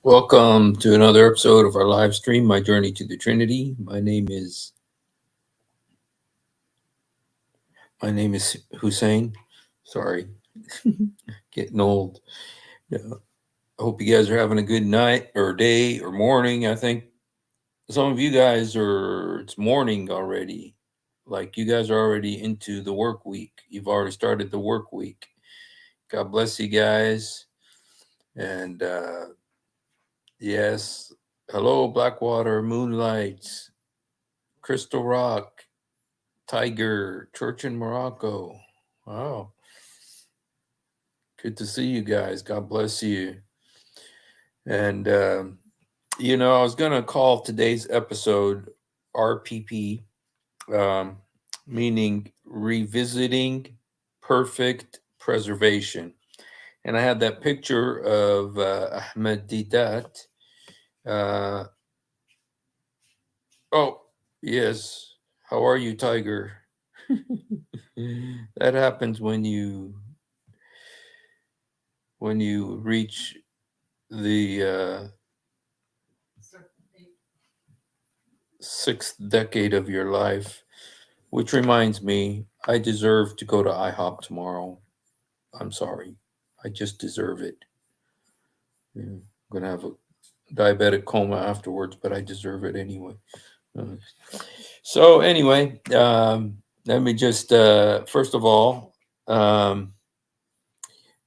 Welcome to another episode of our live stream, My Journey to the Trinity. My name is Hussein. Sorry, getting old. Yeah. I hope you guys are having a good night or day or morning. I think some of you guys it's morning already. Like you guys are already into the work week. You've already started the work week. God bless you guys. And yes, hello, Blackwater, Moonlight, Crystal Rock, Tiger, Church in Morocco. Wow. Good to see you guys. God bless you. And, I was going to call today's episode RPP, um, meaning Revisiting Perfect Preservation. And I had that picture of Ahmed Didat. Uh, oh, yes. How are you, Tiger? That happens when you reach the sixth decade of your life, which reminds me, I deserve to go to IHOP tomorrow. I'm sorry. I just deserve it. Yeah, I'm going to have a diabetic coma afterwards, but I deserve it anyway. Uh, So, anyway, let me just, first of all, um,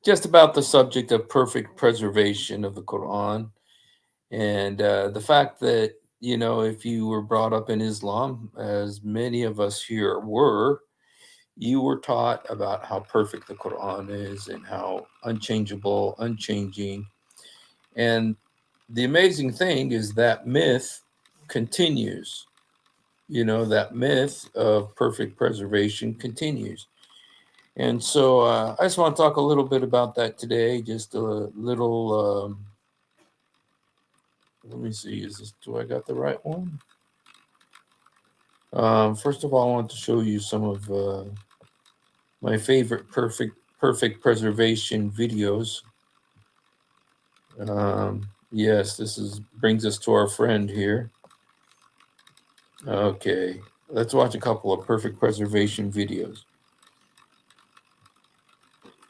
just about the subject of perfect preservation of the Quran. And the fact that, if you were brought up in Islam, as many of us here were, you were taught about how perfect the Quran is and how unchangeable, unchanging. And the amazing thing is that myth continues. That myth of perfect preservation continues. And so I just want to talk a little bit about that today, just a little. Let me see, do I got the right one? First of all, I want to show you some of my favorite perfect preservation videos. Yes, this is brings us to our friend here. Okay, let's watch a couple of perfect preservation videos.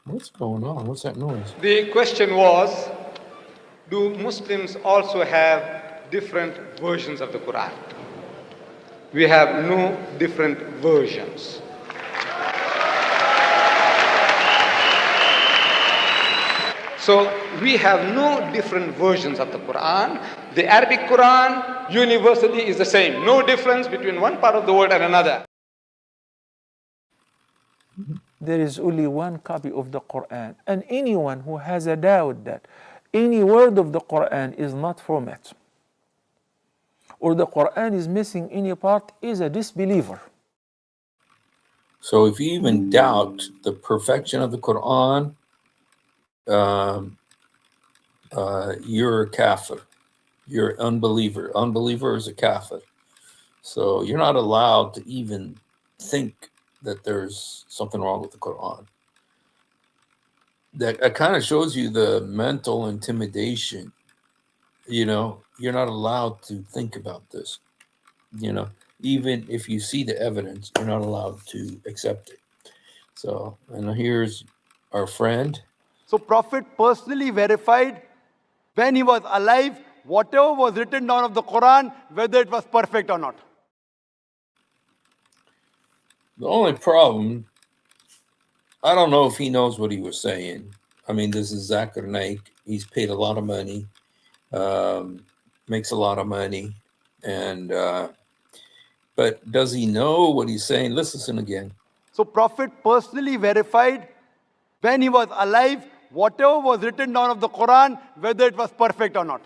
What's going on? What's that noise? The question was, do Muslims also have different versions of the Quran? We have no different versions. So we have no different versions of the Quran. The Arabic Quran universally is the same. No difference between one part of the world and another. There is only one copy of the Quran, and anyone who has a doubt that any word of the Quran is not from it, or the Quran is missing any part, is a disbeliever. So if you even doubt the perfection of the Quran, um, you're a kafir. You're an unbeliever. Unbeliever is a kafir. So you're not allowed to even think that there's something wrong with the Quran. That kind of shows you the mental intimidation. You're not allowed to think about this. Even if you see the evidence, you're not allowed to accept it. So, and here's our friend. So Prophet personally verified when he was alive, whatever was written down of the Quran, whether it was perfect or not. The only problem, I don't know if he knows what he was saying. I mean, this is Zakir Naik. He's paid a lot of money, makes a lot of money, and but does he know what he's saying? Let's listen again. So Prophet personally verified when he was alive, whatever was written down of the Quran, whether it was perfect or not.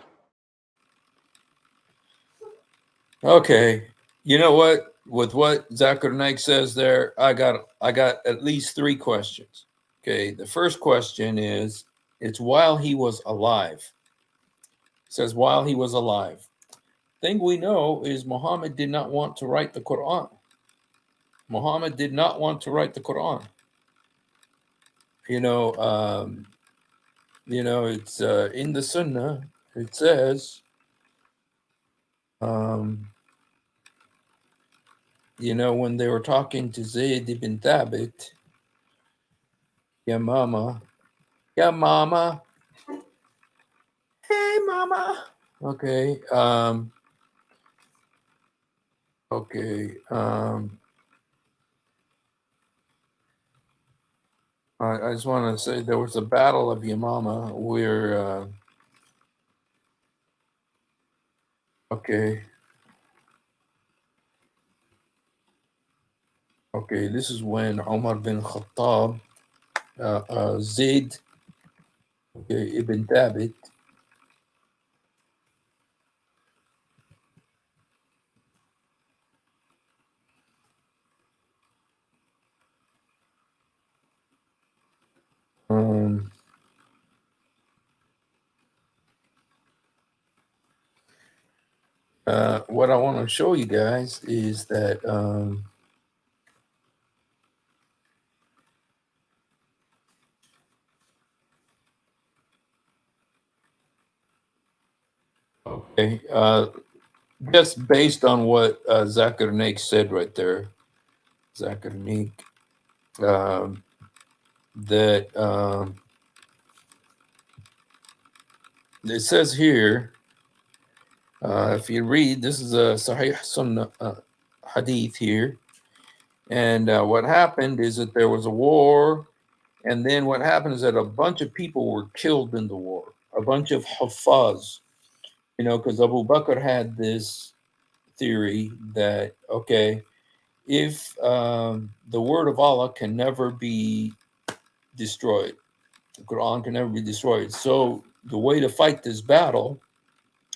Okay, you know what? With what Zakir Naik says there, I got at least three questions. Okay, the first question is, it's while he was alive. It says while he was alive. Thing we know is Muhammad did not want to write the Quran. Muhammad did not want to write the Quran. It's in the Sunnah. it says, when they were talking to Zayd ibn Thabit, yeah, mama, hey, mama. Okay, okay. I just want to say there was a battle of Yamama where, okay, this is when Omar bin Khattab, Zayd, ibn Thabit, what I want to show you guys is that okay, just based on what Zakir Naik said right there, Zakir Naik, that it says here, if you read, this is a Sahih Sunnah hadith here, and what happened is that there was a war, and then what happened is that a bunch of people were killed in the war, a bunch of Hafaz, because Abu Bakr had this theory that, okay, if the word of Allah can never be destroyed, the Quran can never be destroyed. So the way to fight this battle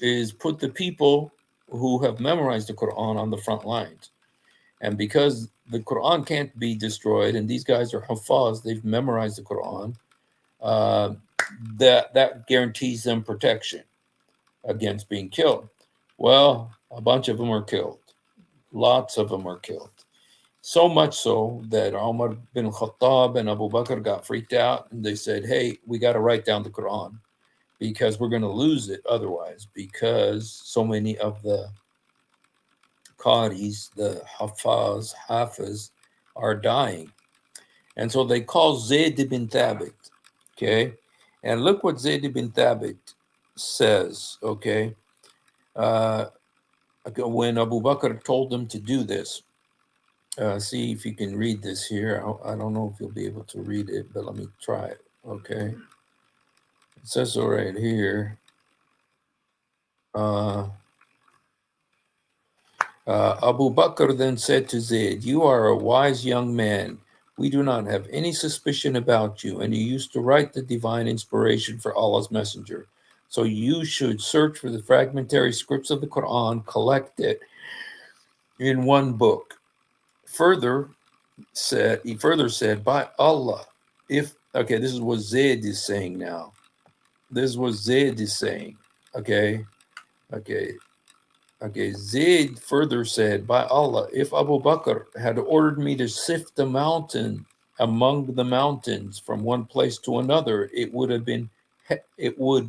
is put the people who have memorized the Quran on the front lines. And because the Quran can't be destroyed, and these guys are Hafaz, they've memorized the Quran, that guarantees them protection against being killed. Well, a bunch of them are killed. Lots of them are killed. So much so that Umar bin Khattab and Abu Bakr got freaked out, and they said, hey, we got to write down the Quran because we're going to lose it otherwise, because so many of the Qadis, the Hafiz, are dying. And so they call Zayd ibn Thabit, okay? And look what Zayd ibn Thabit says, okay? When Abu Bakr told them to do this, see if you can read this here. I don't know if you'll be able to read it, but let me try it, okay? It says so right here. Abu Bakr then said to Zayd, you are a wise young man. We do not have any suspicion about you, and you used to write the divine inspiration for Allah's messenger. So you should search for the fragmentary scripts of the Quran, collect it in one book. He further said, by Allah, this is what Zayd is saying now. This is what Zayd is saying. Okay. Zayd further said, by Allah, if Abu Bakr had ordered me to sift the mountain among the mountains from one place to another, it would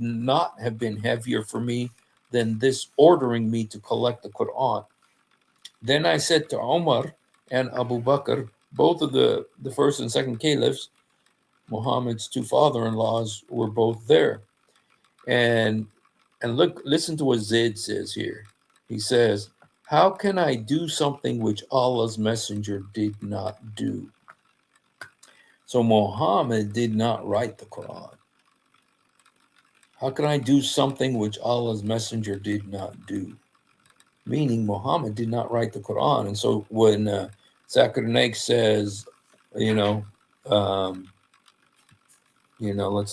not have been heavier for me than this ordering me to collect the Quran. Then I said to Umar and Abu Bakr, both of the first and second caliphs, Muhammad's two father-in-laws, were both there. And listen to what Zayd says here. He says, how can I do something which Allah's messenger did not do? So Muhammad did not write the Quran. How can I do something which Allah's messenger did not do? Meaning Muhammad did not write the Quran. And so when Zakir Naik says, let's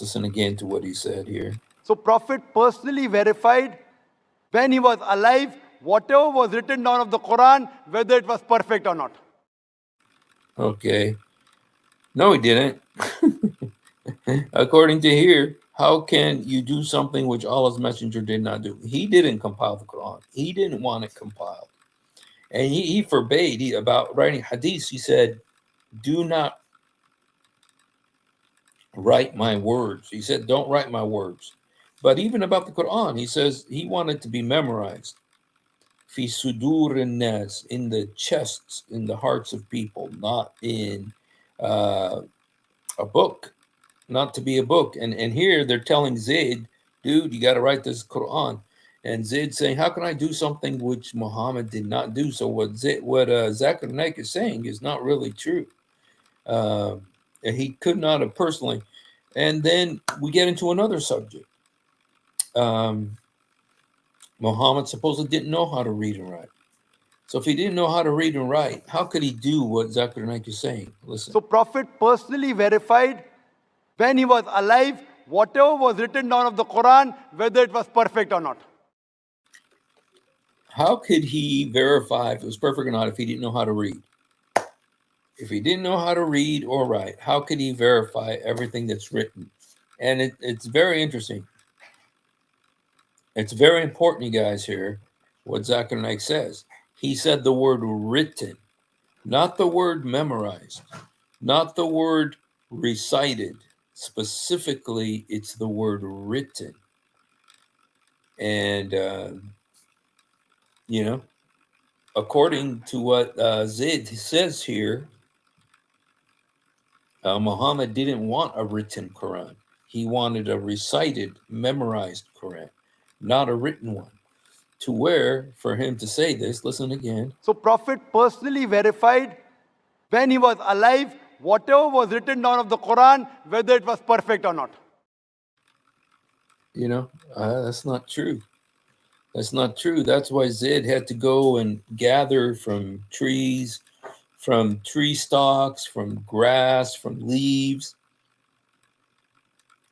listen again to what he said here. So Prophet personally verified when he was alive, whatever was written down of the Quran, whether it was perfect or not. Okay. No, he didn't. According to here, how can you do something which Allah's messenger did not do? He didn't compile the Quran. He didn't want it compiled. And he forbade about writing hadiths. He said, do not write my words. He said, don't write my words. But even about the Quran, he says he wanted to be memorized. Fi sudur nas, in the chests, in the hearts of people, not in a book, not to be a book. And here they're telling Zayd, dude, you got to write this Quran. And Zayd saying, how can I do something which Muhammad did not do? So what Zakir Naik is saying is not really true. He could not have personally. And then we get into another subject. Muhammad supposedly didn't know how to read and write. So if he didn't know how to read and write, how could he do what Zakir Naik is saying? Listen. So Prophet personally verified when he was alive, whatever was written down of the Quran, whether it was perfect or not. How could he verify if it was perfect or not if he didn't know how to read? If he didn't know how to read or write, how could he verify everything that's written? And it's very interesting. It's very important, you guys, here, what Zakir Naik says. He said the word written, not the word memorized, not the word recited. Specifically, it's the word written. And, according to what Zayd says here, Muhammad didn't want a written Quran. He wanted a recited, memorized Quran, not a written one. To where, for him to say this, listen again. So Prophet personally verified when he was alive, whatever was written down of the Quran, whether it was perfect or not. That's not true. That's not true. That's why Zayd had to go and gather from trees, from tree stalks, from grass, from leaves,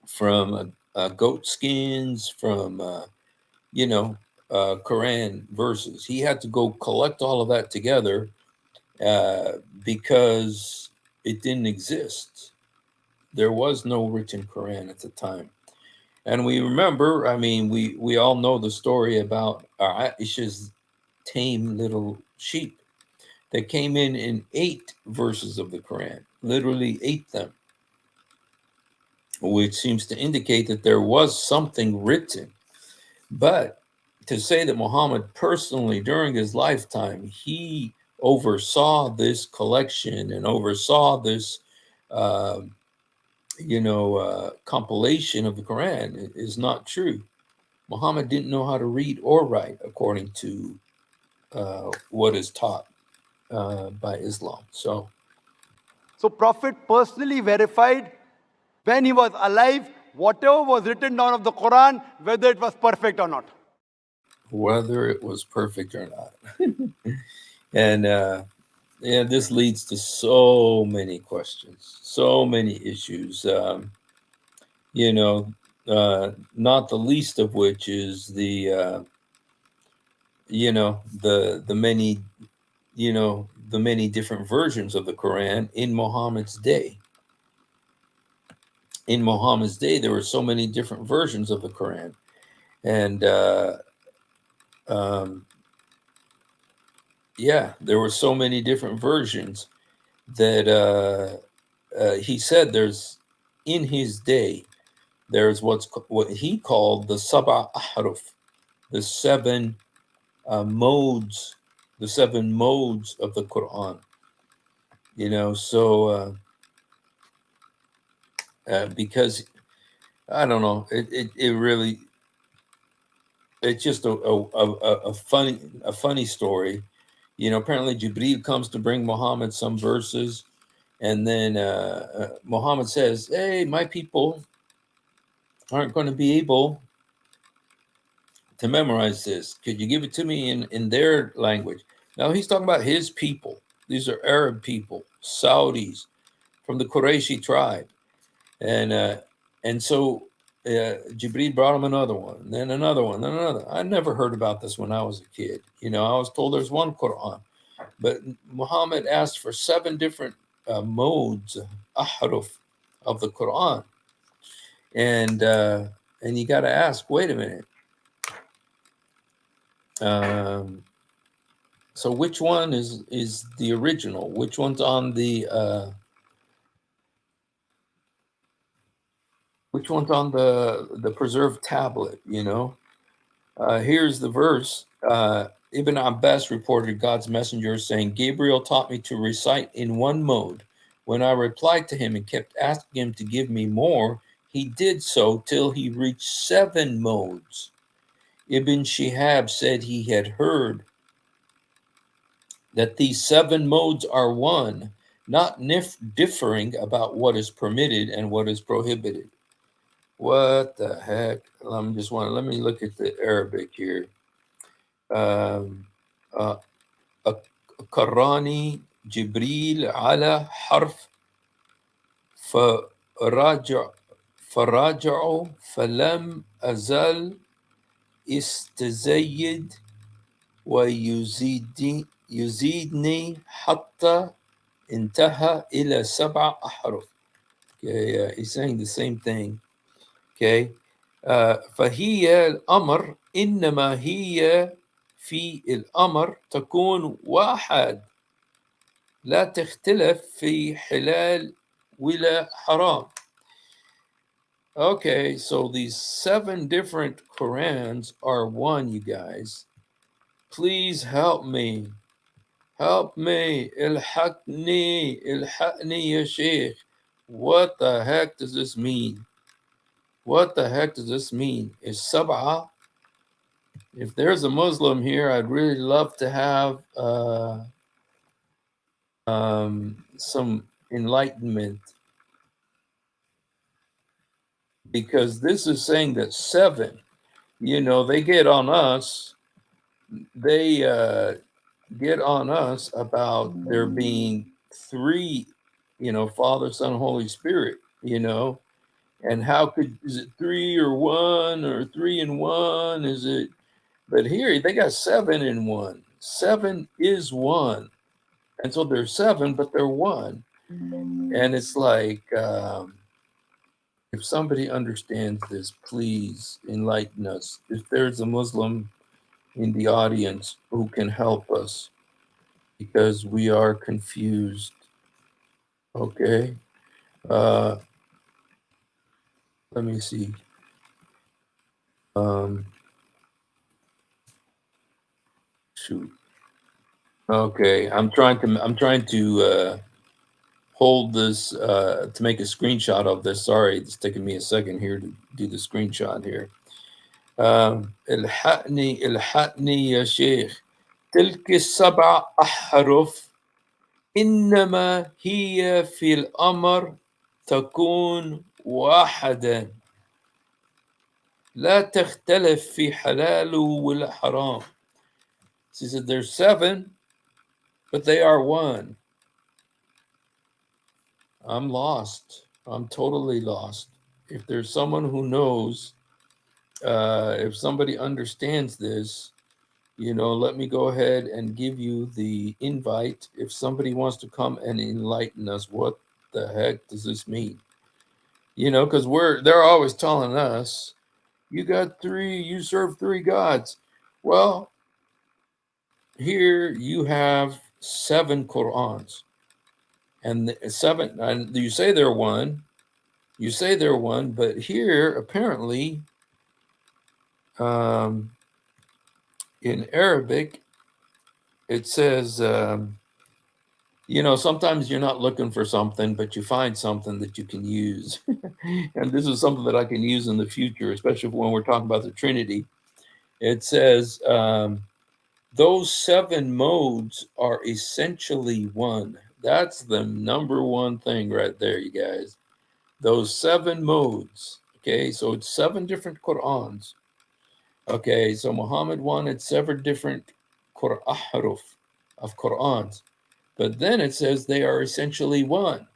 from goat skins, from, Quran verses. He had to go collect all of that together because it didn't exist. There was no written Quran at the time. And we remember, we all know the story about Aisha's tame little sheep that came in and ate verses of the Quran, literally ate them, which seems to indicate that there was something written. But to say that Muhammad personally, during his lifetime, he oversaw this collection and oversaw this, compilation of the Quran is not true. Muhammad didn't know how to read or write, according to what is taught by Islam. So Prophet personally verified when he was alive, whatever was written down of the Quran, whether it was perfect or not. Whether it was perfect or not. And this leads to so many questions, so many issues, not the least of which is the many different versions of the Quran in Muhammad's day. In Muhammad's day, there were so many different versions of the Quran. And there were so many different versions that he said in his day, there's what he called the Sab'a Ahruf, the seven modes, of the Quran. Because I don't know, it really, it's just a funny story. Apparently Jibreel comes to bring Muhammad some verses, and then Muhammad says, "Hey, my people aren't going to be able to memorize this. Could you give it to me in their language?" Now he's talking about his people. These are Arab people, Saudis from the Qurayshi tribe, and so Jibreel brought him another one, then another one, then another. I never heard about this when I was a kid. I was told there's one Quran, but Muhammad asked for 7 different modes, ahruf, of the Quran, and you got to ask, wait a minute. So which one is the original? Which one's on the Which one's on the preserved tablet? Here's the verse. Ibn Abbas reported God's messenger saying, Gabriel taught me to recite in one mode. When I replied to him and kept asking him to give me more, he did so till he reached 7 modes. Ibn Shihab said he had heard that these 7 modes are one, not differing about what is permitted and what is prohibited. What the heck? Let me look at the Arabic here. قراني جبريل على حرف فراجع فراجعوا فلم أزل استزيد يزيدني حتى انتهى إلى 7 أحرف. Okay, he's saying the same thing. Okay, فهي الأمر إنما هي في الأمر تكون واحد لا تختلف في حلال ولا حرام. Okay, so these 7 different Qurans are one, you guys. Please help me. Help me. Ilhaqni ya Sheikh. What the heck does this mean? What the heck does this mean? Is sab'a? If there's a Muslim here, I'd really love to have some enlightenment, because this is saying that 7, they get on us. They get on us about there being 3, Father, Son, Holy Spirit, and is it 3 or 1 or 3 and 1? Is it? But here they got 7 in 1. 7 is 1. And so they're 7, but they're 1. And it's like, if somebody understands this, please enlighten us. If there's a Muslim in the audience who can help us, because we are confused. Okay. Let me see. Shoot. Okay, I'm trying to hold this to make a screenshot of this. Sorry, it's taking me a second here to do the screenshot here. الحقني يا شيخ تلك 7 أحرف إنما هي في الأمر تكون واحدا لا تختلف في حلال ولا حرام. She said there's 7, but they are 1. I'm lost. I'm totally lost. If there's someone who knows, if somebody understands this, let me go ahead and give you the invite. If somebody wants to come and enlighten us, what the heck does this mean? Because they're always telling us, you serve 3 gods. Well, here you have 7 Qur'ans. And 7, and you say they're 1. You say they're 1, but here apparently in Arabic it says, sometimes you're not looking for something, but you find something that you can use. And this is something that I can use in the future, especially when we're talking about the Trinity. It says, those 7 modes are essentially one. That's the number one thing right there, you guys. Those 7 modes. Okay, so it's 7 different Qur'ans. Okay, so Muhammad wanted 7 different ahruf of Qur'ans. But then it says they are essentially one.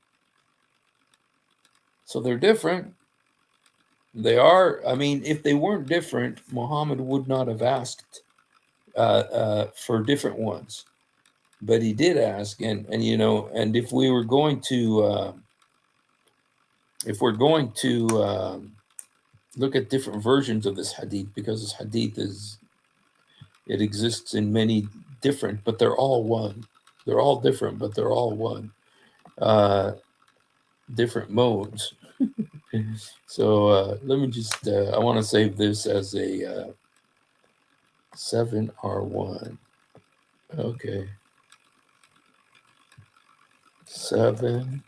So they're different. They are, if they weren't different, Muhammad would not have asked for different ones. But he did ask, and if we're going to look at different versions of this hadith, because this hadith exists in many different, but they're all one. They're all different, but they're all one. Different modes. So let me just, I want to save this as a 7R1. Okay. 7.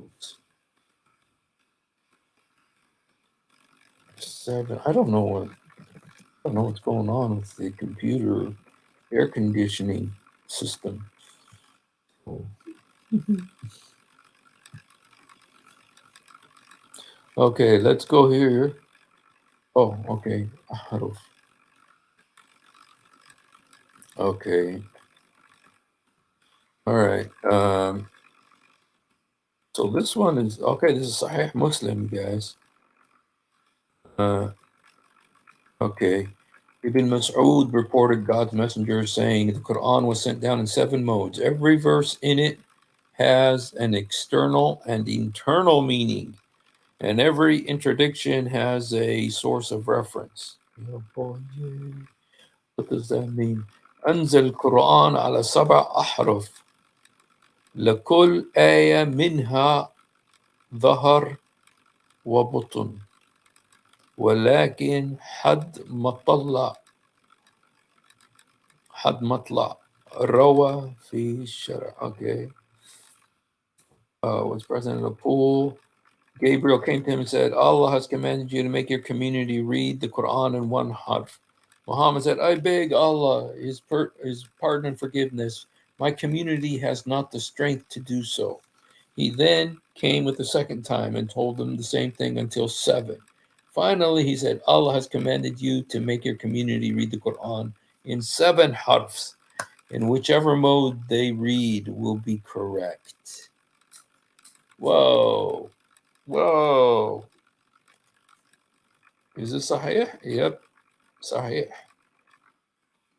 Oops. 7. I don't know what's going on with the computer air conditioning system. Oh. Okay, let's go here. Oh, okay. Okay. All right. So this one is okay. This is Sahih Muslim, guys. Okay. Ibn Mas'ud reported God's messenger saying the Quran was sent down in 7 modes. Every verse in it has an external and internal meaning, and every interdiction has a source of reference. Oh boy, what does that mean? أنزل القرآن على 7 أحرف لكل آية منها ظهر وبطن ولكن حد مطلع روى في الشرع. Okay. Was present in a pool. Gabriel came to him and said, Allah has commanded you to make your community read the Quran in 1 harf. Muhammad said, I beg Allah, his pardon and forgiveness. My community has not the strength to do so. He then came with the second time and told them the same thing until 7. Finally, he said, Allah has commanded you to make your community read the Quran in 7 harfs. In whichever mode they read will be correct. Whoa. Whoa. Is this Sahih? Yep. Sahih.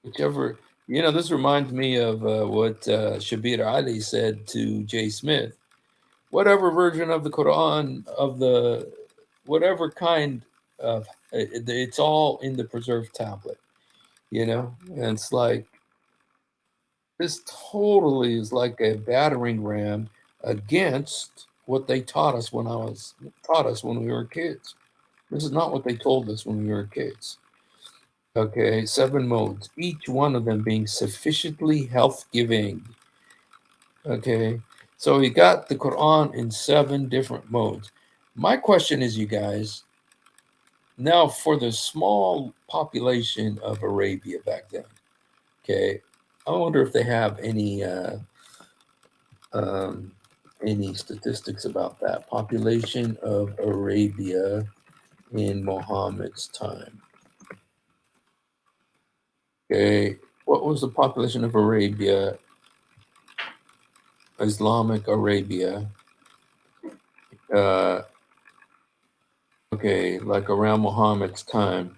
Whichever, this reminds me of what Shabir Ali said to Jay Smith. Whatever version of the Quran, whatever kind of, it's all in the preserved tablet, and it's like, this totally is like a battering ram against what they taught us when we were kids. This is not what they told us when we were kids. Okay, 7 modes, each one of them being sufficiently health-giving. Okay, so we got the Quran in 7 different modes. My question is, you guys, now for the small population of Arabia back then, okay, I wonder if they have any statistics about that population of Arabia in Muhammad's time. Okay, what was the population of Arabia, Islamic Arabia? Okay, like around Muhammad's time.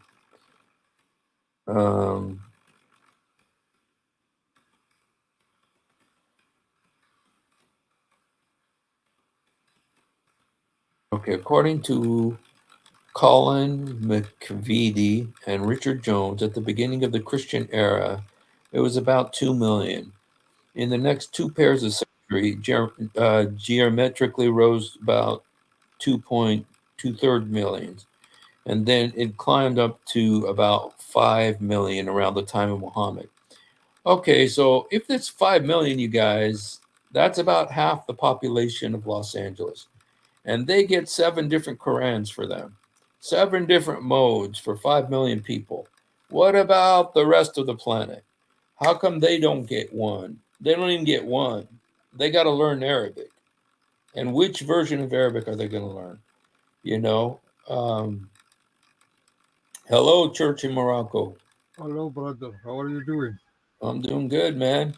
Okay, according to Colin McVitie and Richard Jones, at the beginning of the Christian era, it was about 2 million. In the next 2 pairs of century, geometrically rose about 2.23 millions. And then it climbed up to about 5 million around the time of Muhammad. Okay, so if it's 5 million, you guys, that's about half the population of Los Angeles. And they get 7 different Qurans for them, 7 different modes for 5 million people. What about the rest of the planet? How come they don't get one? They don't even get one. They got to learn Arabic. And which version of Arabic are they going to learn? Hello, church in Morocco. Hello, brother. How are you doing? I'm doing good, man.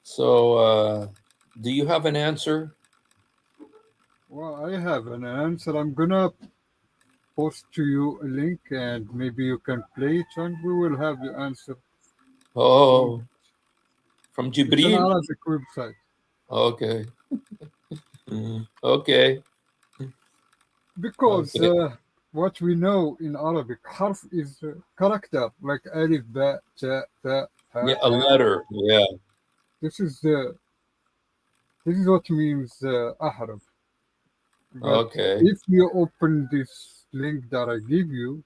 So, do you have an answer? Well, I have an answer. I'm gonna post to you a link and maybe you can play it and we will have the answer. Oh, from It's an Jibril? Arabic website. Okay. Okay. Because Okay. what we know in Arabic, harf is character, like alif, ba, ta, ta, ha, Yeah, a ha. letter. Yeah. This is what means ahraf. But Okay. if you open this link that I give you,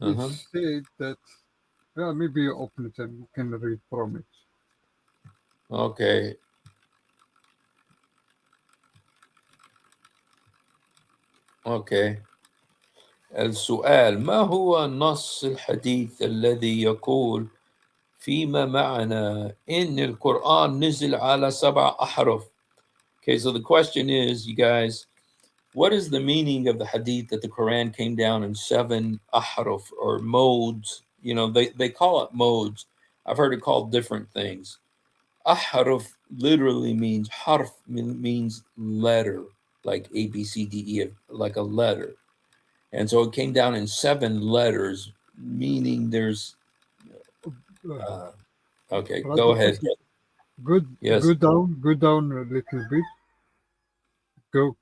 it Uh-huh. said that, yeah, maybe you open it and you can read from it. Okay. Okay. السؤال: ما هو نص الحديث الذي يقول فيما معنى إن القرآن نزل على 7 أحرف? Okay, so the question is, you guys, what is the meaning of the hadith that the Quran came down in 7 ahruf or modes? You know, they call it modes. I've heard it called different things. Ahruf literally means harf means letter, like A, B, C, D, E, like a letter. And so it came down in 7 letters, meaning there's, okay, go Brother ahead. Faisal, good, Yes. go down a little bit. Go,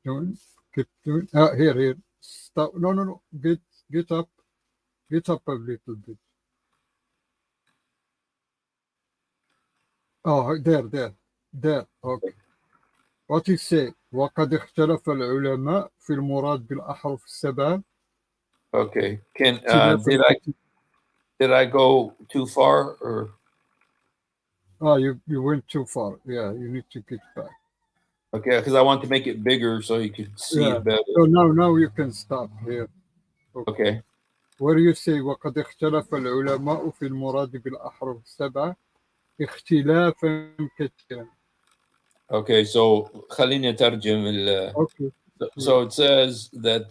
doing, keep doing. Here. Stop. No. Get up, a little bit. Oh, there. Okay. What you say? وقد اختلف العلماء في المراد بالأحرف السبعة Okay. Can اختلافا كثيرا. did I go too far or? You went too far. Yeah, you need to get back. Okay, because I want to make it bigger so you can see Yeah. it better. So now you can stop here. Okay. Where you say وقد اختلف العلماء في المراد بالأحرف السبعة اختلافا كثيرا. Okay, so خليني أترجم Okay. so it says that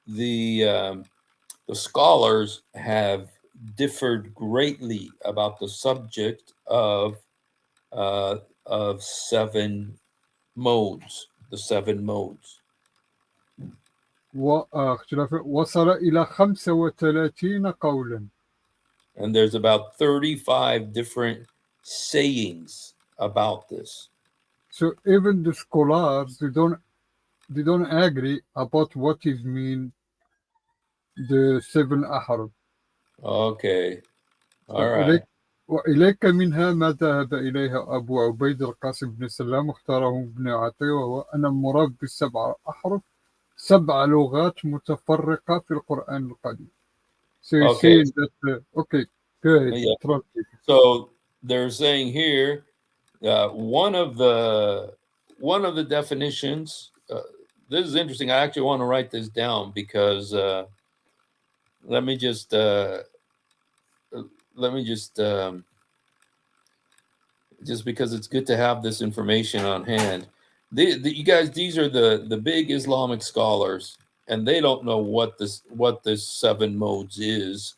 the scholars have differed greatly about the subject of 7 modes, the 7 modes. وصل إلى 35 قولا. And there's about 35 different sayings about this. So even the scholars they don't agree about what is mean the 7 أحرف. Okay. All right. وإليك منها ما ذهب إليها أبو عبيد القاسم بن سلام واختاره ابن عطية وهو أن المراد بالسبع أحرف 7 لغات متفرقة في القرآن القديم. So you Okay. say that okay, go ahead. Yeah. So they're saying here one of the definitions. This is interesting. I actually want to write this down because let me just just because it's good to have this information on hand. You guys, these are the big Islamic scholars, and they don't know what this 7 modes is,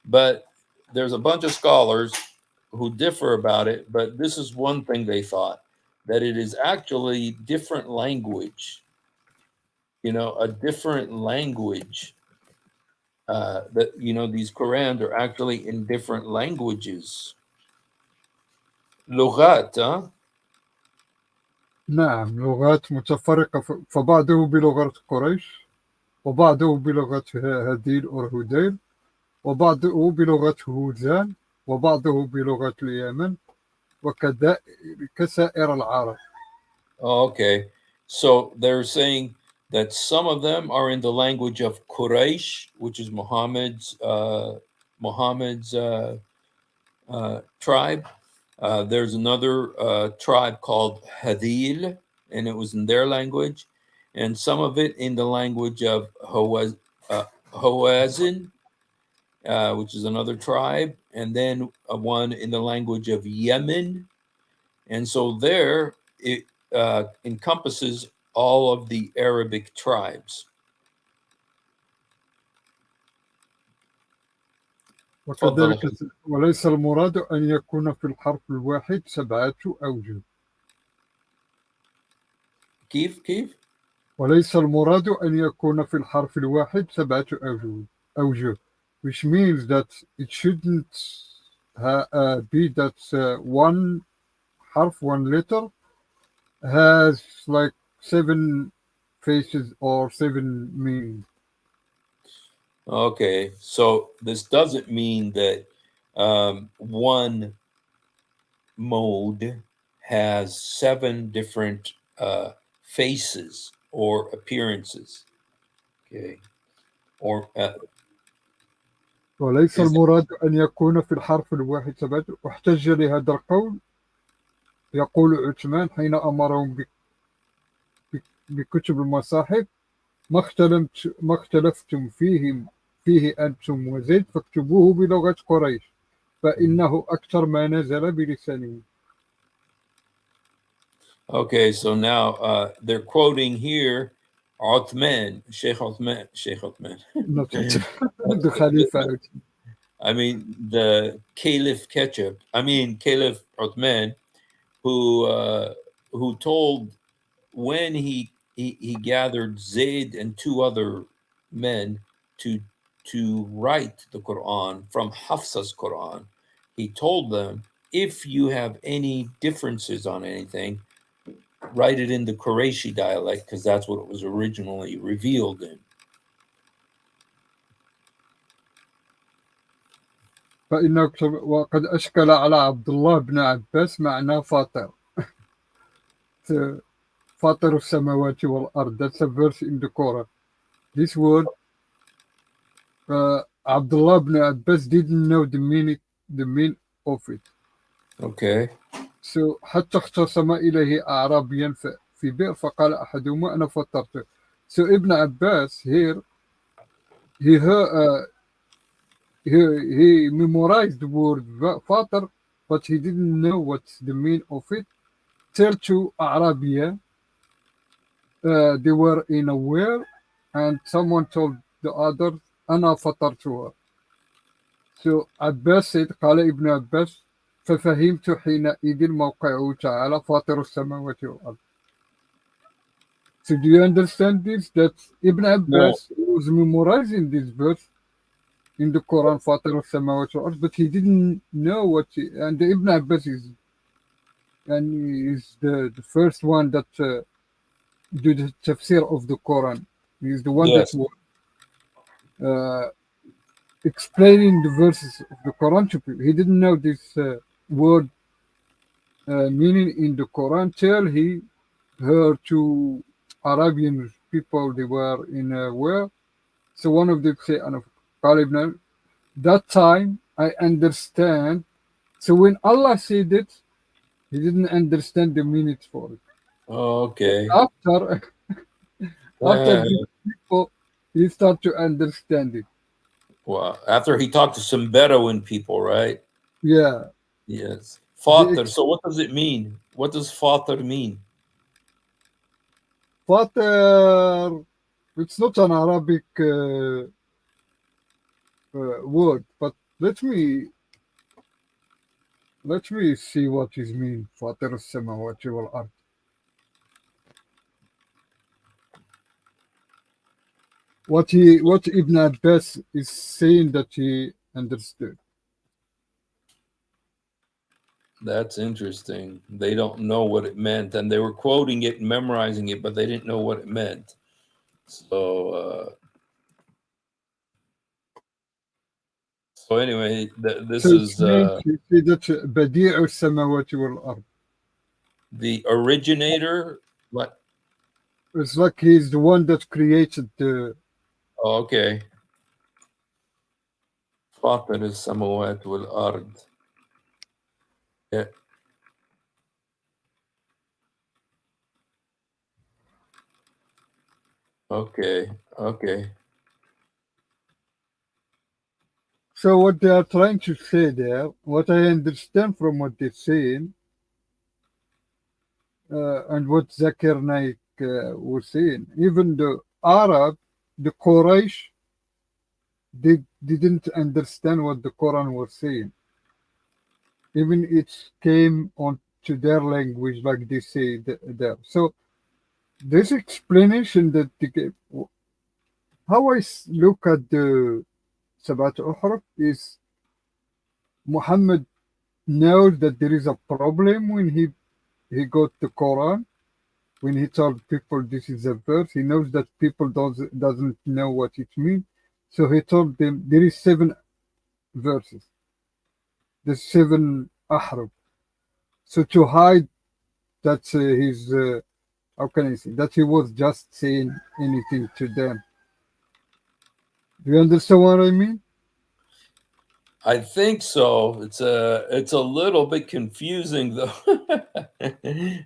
but there's a bunch of scholars who differ about it. But this is one thing they thought, that it is actually different language. You know, a different language. That these Qurans are actually in different languages. لغات, huh? نعم لغات متفرقة فبعضه بلغة قريش وبعضه بلغة هذيل أو هذيل وبعضه بلغة هوزان وبعضه بلغة اليمن وكذا كسائر العرب. Okay, so they're saying that some of them are in the language of Quraysh, which is Muhammad's tribe. There's another tribe called Hadil, and it was in their language, and some of it in the language of Hawazin, which is another tribe, and then one in the language of Yemen. And so there it encompasses all of the Arabic tribes. وكذلك وليس المراد أن يكون في الحرف الواحد 7 أوجه. كيف؟ وليس المراد أن يكون في الحرف الواحد 7 أوجه, which means that it shouldn't be that one harf, one letter has like 7 faces or 7 meanings. Okay, so this doesn't mean that one mode has 7 different faces or appearances. Okay. Or وليس is it, المراد أن يكون في الحرف الواحد ثبات. واحتج لهذا القول يقول عثمان حين أمرهم بكتب المصاحف ما اختلفتم فيه أنتم وزيد فاكتبوه بلغة قريش فإنه أكثر ما نزل بلسانه. okay, so now they're quoting here Uthman, Sheikh Uthman, Sheikh Uthman. the Khalifa. I mean, the Caliph Ketchup, I mean, Caliph Uthman, who told when he gathered Zayd and two other men to write the Quran from Hafsa's Quran, he told them, if you have any differences on anything, write it in the Qurayshi dialect because that's what it was originally revealed in. فإنه وقد أشكل على عبد الله بن عباس معنى فاطر. فاطر السماوات والأرض. That's a verse in the Quran. This word, Abdullah ibn Abbas didn't know the meaning of it. Okay. So حتى اختصم إليه أعرابيا في بئر فقال أحدهما أنا فطرته. So Ibn Abbas here, he heard, he memorized the word fatar, but he didn't know what's the meaning of it. Tell to Arabia, they were in a well, and someone told the other, أنا فطرتها. So Abbas said, قال ابن عباس ففهمت حينئذ موقعه تعالى فاطر السماوات والأرض. So do you understand this? That Ibn Abbas was memorizing this verse in the Quran, فاطر السماوات والأرض, but he didn't know what and Ibn Abbas is the first one that do the tafsir of the Quran. He's the one Yes. that was explaining the verses of the Quran to people. He didn't know this word meaning in the Quran till he heard two Arabian people, they were in a well. So one of them said, that time I understand. So when Allah said it, he didn't understand the meaning for it. Okay. After these people, he started to understand it. Well, after he talked to some Bedouin people, right? Yeah. Yes. Fatar. So what does it mean? What does fatar mean? Fatar, it's not an Arabic word, but let me see what it means. Fatar as-samawati wal ard. What Ibn Abbas is saying that he understood. That's interesting. They don't know what it meant, and they were quoting it and memorizing it, but they didn't know what it meant. So anyway, this So is he said that Badi' as-samawati wal ard. the originator. What? It's like he's the one that created the. Oh, okay. Fatar as-samawat wal ard. Yeah. Okay. Okay. So what they are trying to say there, what I understand from what they're saying, and what Zakir Naik was saying, even the Arab, the Quraysh, they didn't understand what the Quran was saying. Even it came on to their language, like they say there. So this explanation that they gave, how I look at the Sabat Uhruf is Muhammad knows that there is a problem when he got the Quran. When he told people this is a verse, he knows that people doesn't know what it means. So he told them there is 7 verses, the 7 ahruf. So to hide that his how can I say that he was just saying anything to them. Do you understand what I mean? I think so. It's a little bit confusing though,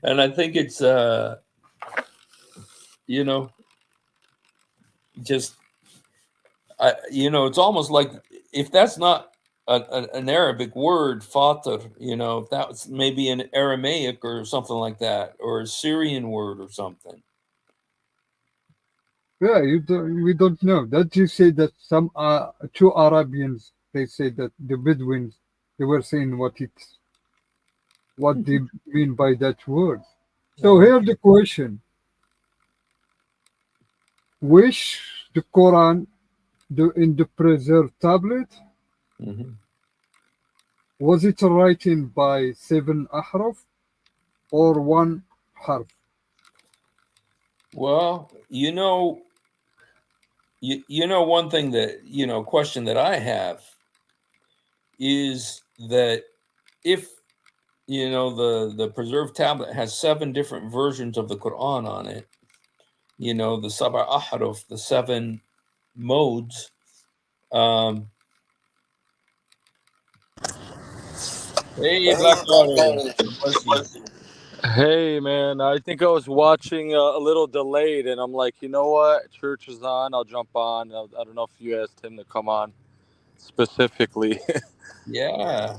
and I think it's you know just it's almost like if that's not an Arabic word, fatr, if that was maybe an Aramaic or something like that, or a Syrian word or something. Yeah, we don't know. That you say that some two Arabians they say that the Bedouins they were saying what they mean by that word. So Oh, here's the question: which the Quran in the preserved tablet mhm. was it written by 7 ahraf or 1 harf? Well, one thing that question that I have is that if the preserved tablet has 7 different versions of the Quran on it, the Sab'a Ahruf, the 7 modes. um Hey, Blackwater, God bless you. Hey man, I think I was watching a little delayed, and I'm like, you know what? Church is on. I'll jump on. I don't know if you asked him to come on specifically. Yeah,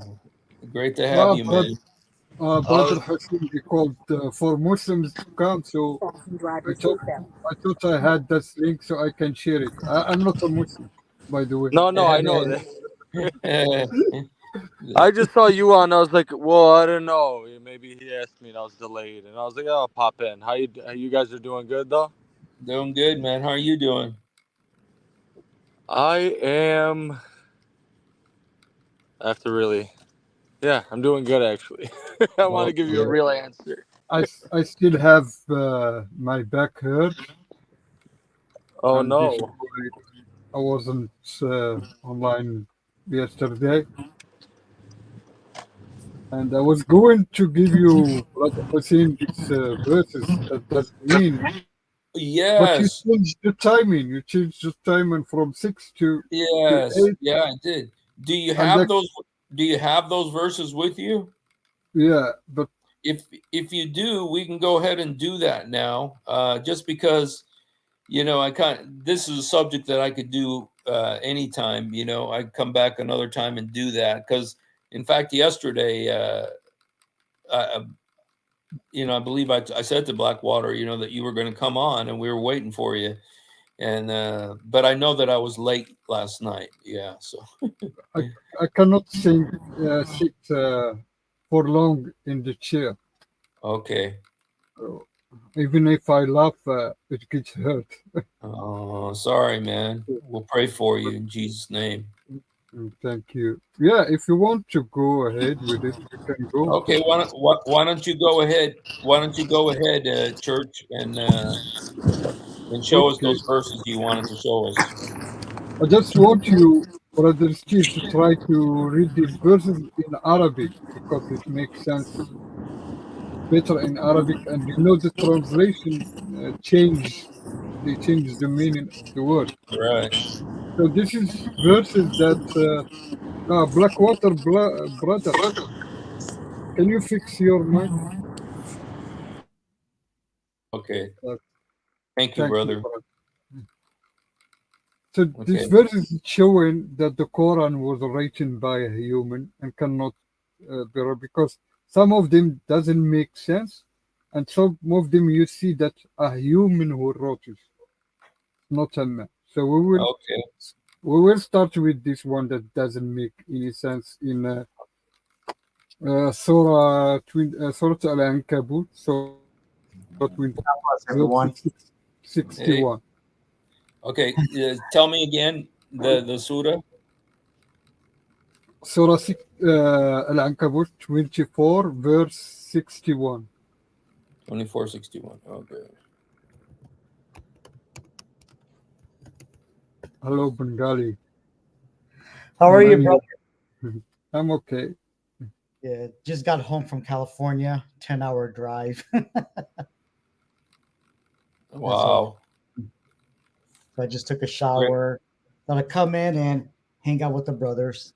great to have Ah, you, man. brother Hassim, he called for Muslims to come, so I thought I had this link so I can share it. I'm not a Muslim, by the way. No, no, I know that. I just saw you on. I was like, well, I don't know. Maybe he asked me, and I was delayed, and I was like, oh, I'll pop in. How you guys are doing? Good though. Doing good, man. How are you doing? I am. I have to really. Yeah, I'm doing good actually. I want to give you a Okay. real answer. I still have my back hurt, Oh and this is no. why I wasn't online yesterday. And I was going to give you, Brother Hussein, these verses that does mean, but you Yes, changed the timing. You changed the timing from 6 to yes, 8, yeah, I did. Do you and have those? Do you have those verses with you? yeah, but If you do, we can go ahead and do that now. Just because this is a subject that I could do anytime. I'd come back another time and do that because, in fact, yesterday, I, I believe I said to Blackwater, that you were going to come on, and we were waiting for you. And but I know that I was late last night. Yeah, so I, I cannot sit for long in the chair. okay. So even if I laugh, it gets hurt. Oh, sorry, man. We'll pray for you in Jesus' name. Thank you. Yeah, if you want to go ahead with it, you can go. Okay, why don't you go ahead? Why don't you go ahead, church, and show us Okay. those verses you wanted to show us. I just want you, Brother Steve, to try to read these verses in Arabic because it makes sense better in Arabic, and the translation they change the meaning of the word. Right. So this is verses that Blackwater brother. Can you fix your mic? Okay. Uh, Thank you, Thank you, brother. brother. So this Okay. verse is showing that the Quran was written by a human and cannot be read because some of them doesn't make sense, and some of them you see that a human who wrote it, not a man. So Okay. we will start with this one that doesn't make any sense in Surah Al-Ankabut, Surah 20, verse Everyone. 61. Hey. Okay. Tell me again the surah. Surah Al-Ankabut 24, verse 61. 2461. Okay. Hello, Bengali. How are And you, brother? I'm okay. Yeah, just got home from California, 10-hour drive. That's all. Wow. So I just took a Great. shower. Thought I'd come in and hang out with the brothers.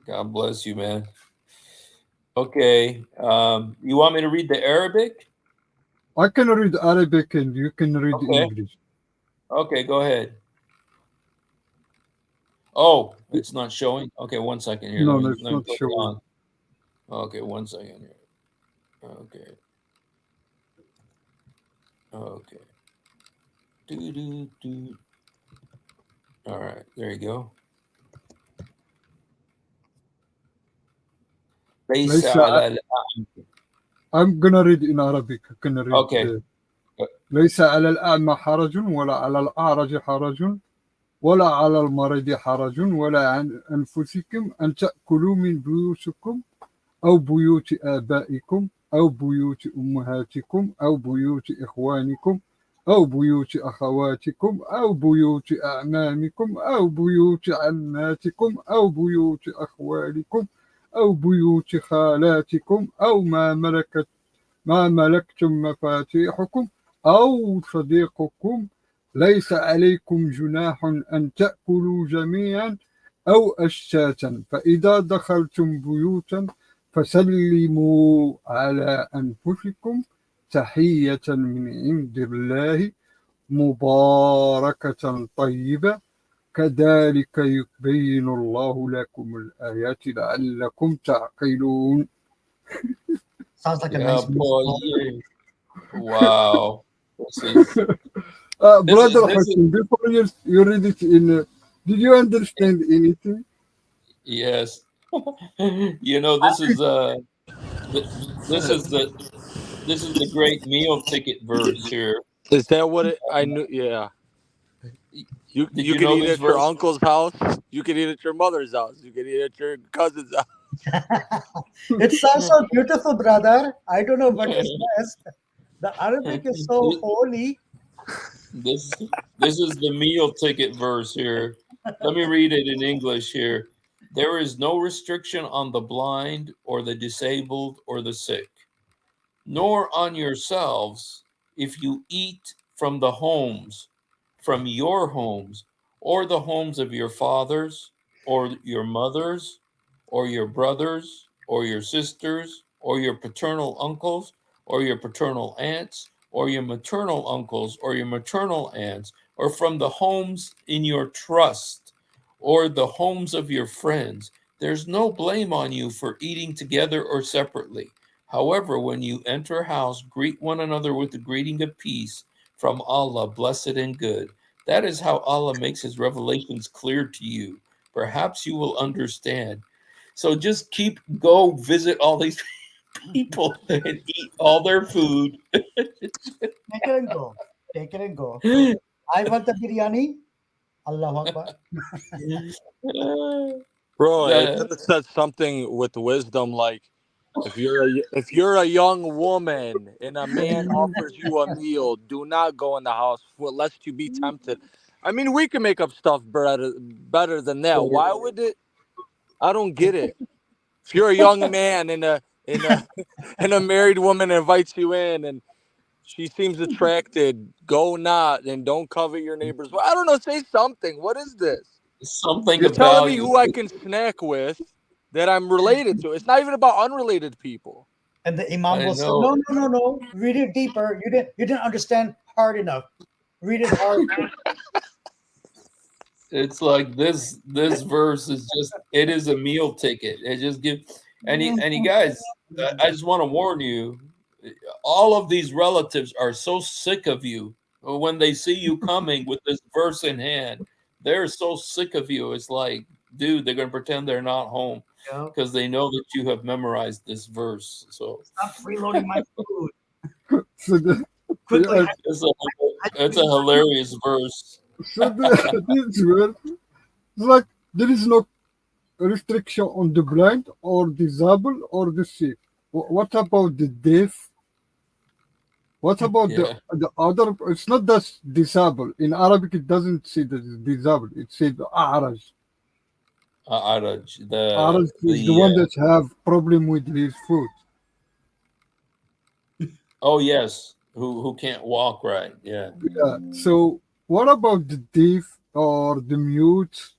God bless you, man. Okay. You want me to read the Arabic? I can read Arabic and you can read Okay. English. Okay, go ahead. Oh, it's not showing. Okay, 1 second here. No, no, it's Let me not put it showing. on. Okay, 1 second here. Okay. Okay. Do do do. All right, there you go. ليس ليس على I'm gonna read in Arabic. I can read. Okay. ليس على الأعمى حرج ولا على الأعرج حرج ولا على المريض حرج ولا عن أنفسكم أن تأكلوا من بيوتكم أو بيوت آبائكم أو بيوت أمهاتكم أو بيوت إخوانكم أو بيوت أخواتكم أو بيوت أعمامكم أو بيوت عماتكم أو بيوت أخوالكم أو بيوت خالاتكم أو ما ملكتم مفاتيحكم أو صديقكم ليس عليكم جناح أن تأكلوا جميعا أو أشتاتا فإذا دخلتم بيوتا فسلموا على أنفسكم تحية من عند الله مباركة طيبة كذلك يبين الله لكم الآيات لعلكم تعقلون. Sounds like a Yeah, nice boy. musical. Yeah. Wow. This is Brother this is Hakim, before you read it in, did you understand anything? yes. This is th- this is the great meal ticket verse here. Is that what it? I knew. Yeah. You Did you you could know eat this at your verse? uncle's house. You could eat at your mother's house. You could eat at your cousin's house. It sounds so beautiful, brother. I don't know what it says. The Arabic is so holy. This this is the meal ticket verse here. Let me read it in English here. There is no restriction on the blind or the disabled or the sick, nor on yourselves if you eat from your homes, or the homes of your fathers, or your mothers, or your brothers, or your sisters, or your paternal uncles, or your paternal aunts, or your maternal uncles, or your maternal aunts, or from the homes in your trust, or the homes of your friends. There's no blame on you for eating together or separately. However, when you enter a house, greet one another with the greeting of peace from Allah, blessed and good. That is how Allah makes his revelations clear to you. Perhaps you will understand. So just go visit all these people and eat all their food. Take it and go. Take it and go. I want the biryani. Allahu Akbar. Bro, it The- could have said something with wisdom like if you're a young woman and a man offers you a meal, do not go in the house lest you be tempted. I mean, we can make up stuff better than that. Why would it? I don't get it. If you're a young man and a and a married woman invites you in and she seems attracted, go not and don't covet your neighbor's. Well, I don't know. Say something. What is this? Something You're of telling me value. who I can snack with that I'm related to. It's not even about unrelated people. And the Imam I will say, know. no, no, no, no. Read it deeper. You didn't understand hard enough. Read it hard. It's like this verse is just it is a meal ticket. It just give any guys, I just want to warn you, all of these relatives are so sick of you when they see you coming with this verse in hand. They're so sick of you. It's like, dude, they're gonna pretend they're not home Yeah. because they know that you have memorized this verse. So Stop freeloading my food. So, Quickly. yeah, it's a hilarious verse. this word, it's like there is no restriction on the blind or disabled or the sick. What about the deaf? What about Yeah, the other? It's not just disabled. In Arabic, it doesn't say that it's disabled. It says Araj. Araj, the Araj is the the one that have problem with his foot. oh yes, who can't walk right. Yeah. Yeah. So what about the deaf or the mute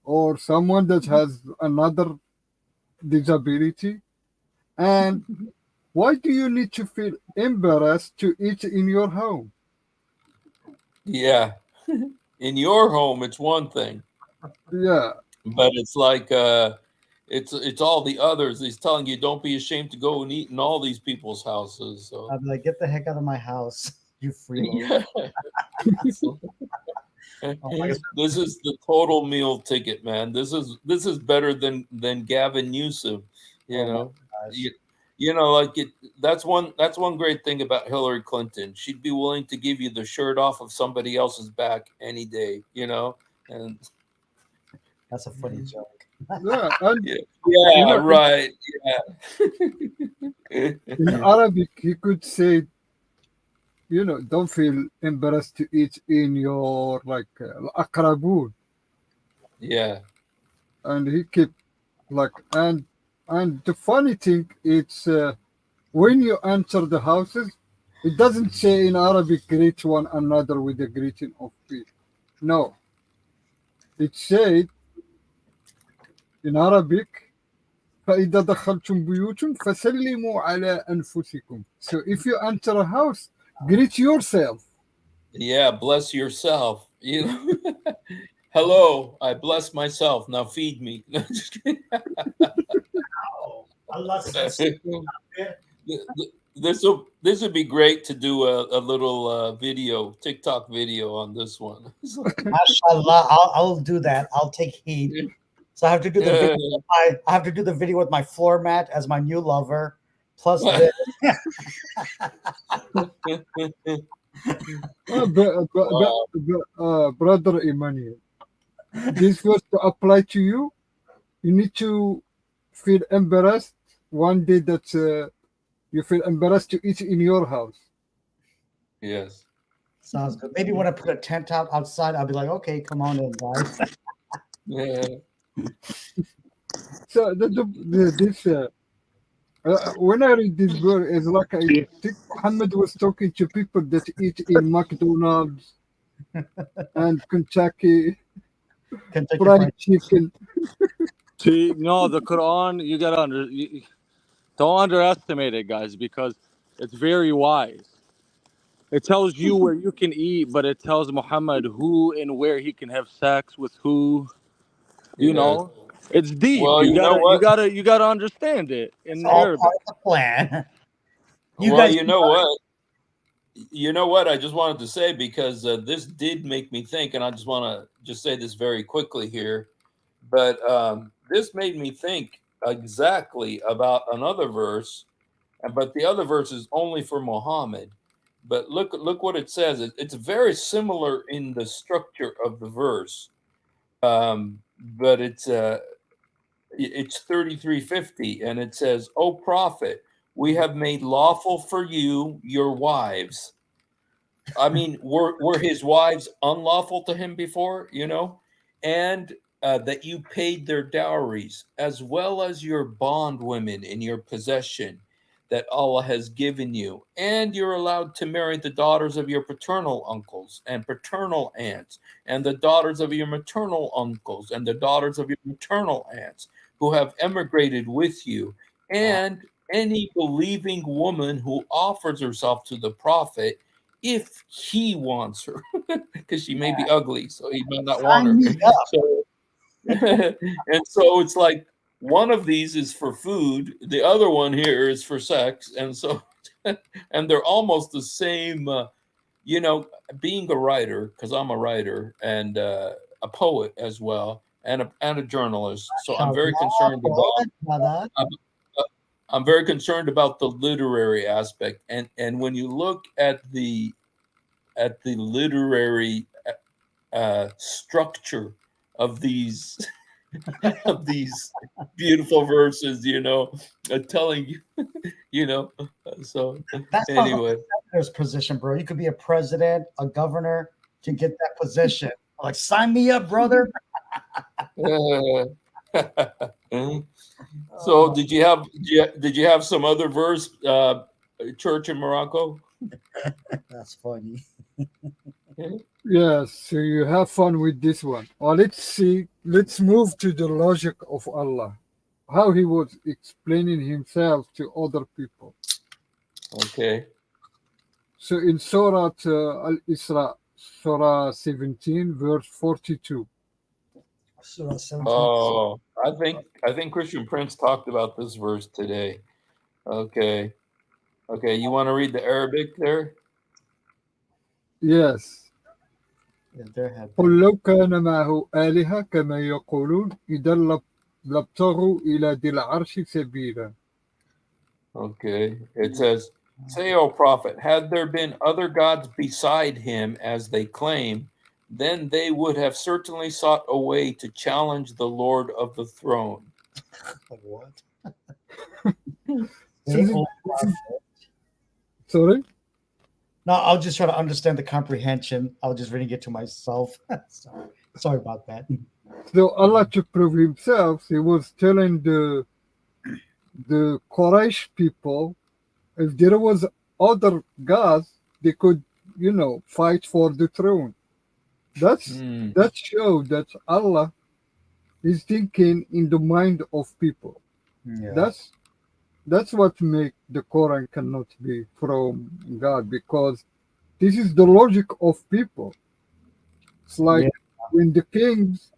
or someone that has another disability? And why do you need to feel embarrassed to eat in your home? Yeah. In your home, it's one thing, Yeah. but it's like it's all the others. He's telling you don't be ashamed to go and eat in all these people's houses. So I'd be like, get the heck out of my house, you freeloader. yeah. So, Oh my gosh. this is the total meal ticket, man. This is better than Gavin Newsom. You Oh my know, gosh. you, you know, like it. That's one great thing about Hillary Clinton. She'd be willing to give you the shirt off of somebody else's back any day. You know, and That's a funny joke. Yeah. And yeah, you yeah, know, right, yeah. in Arabic, he could say, don't feel embarrassed to eat in your like akrabun, Yeah, and he kept like and the funny thing, it's when you enter the houses, it doesn't say in Arabic greet one another with the greeting of peace. No, it said in Arabic فإذا دخلتم بيوت فسلموا على أنفسكم. So if you enter a house, greet yourself. yeah. Bless yourself. You know. Hello, I bless myself. Now feed me. No, just kidding. Oh, Allah says This would be great to do a little video, TikTok video on this one. mashallah, I'll do that. I'll take heed. So I have to do the video I have to do the video with my floor mat as my new lover. Plus this. Wow. Brother Emmanuel, this was to apply to you. You need to feel embarrassed one day that you feel embarrassed to eat in your house. Yes. Sounds good. Maybe when I put a tent out outside, I'll be like, okay, come on in, guys. Yeah. So this when I read this book, it's like I think Muhammad was talking to people that eat in McDonald's and Kentucky Kentucky Fried Fried Chicken. See, no, the Quran, you gotta don't underestimate it, guys, because it's very wise. It tells you where you can eat, but it tells Muhammad who and where he can have sex with who. You Yeah. know, it's deep. Well, You you know gotta, you what? gotta, you gotta understand it It's in all Arabic. part of the plan. You Well, guys you know what? You know what? I just wanted to say because this did make me think, and I just want to just say this very quickly here. But this made me think exactly about another verse, but the other verse is only for Muhammad. But look what it says. It's very similar in the structure of the verse, but it's 3350, and it says, "O prophet, we have made lawful for you your wives." I mean, were his wives unlawful to him before, and that you paid their dowries, as well as your bondwomen in your possession that Allah has given you, and you're allowed to marry the daughters of your paternal uncles and paternal aunts, and the daughters of your maternal uncles and the daughters of your maternal aunts who have emigrated with you, and any believing woman who offers herself to the prophet if he wants her, because she may be ugly, so he might not want sign her. me up. So, and so it's like one of these is for food, the other one here is for sex, and so, and they're almost the same. Being a writer, because I'm a writer and a poet as well, and a journalist, so I'm very Mashallah, concerned poet, brother. I'm, I'm very concerned about the literary aspect, and when you look at the literary structure of these of these beautiful verses, telling you, so That sounds like anyway. a senator's position, bro. You could be a president, a governor to get that position. Like, sign me up, brother. So did you have some other verse, church in Morocco? That's funny. Yes, so you have fun with this one. Well, let's see. Let's move to the logic of Allah, how He was explaining Himself to other people. Okay. So in Surah Al Isra, Surah 17, verse 42. Surah 17. Oh, I think Christian Prince talked about this verse today. Okay. Okay, you want to read the Arabic there? Yes. Yeah, there have قل been. لو كان معه آلهة كما يقولون إذا لابتغوا إلى ذي العرش سبيلا. Okay. It says, "Say, O prophet, had there been other gods beside him as they claim, then they would have certainly sought a way to challenge the Lord of the throne." What? So Say, this, oh, this is, sorry? no, I'll just try to understand the comprehension. I was just reading it to myself. Sorry about that. So Allah to prove Himself, He was telling the Quraysh people, if there was other gods, they could, fight for the throne. Hmm. That shows that Allah is thinking in the mind of people. Yeah. That's what make the Quran cannot be from God, because this is the logic of people. It's like Yeah. when the kings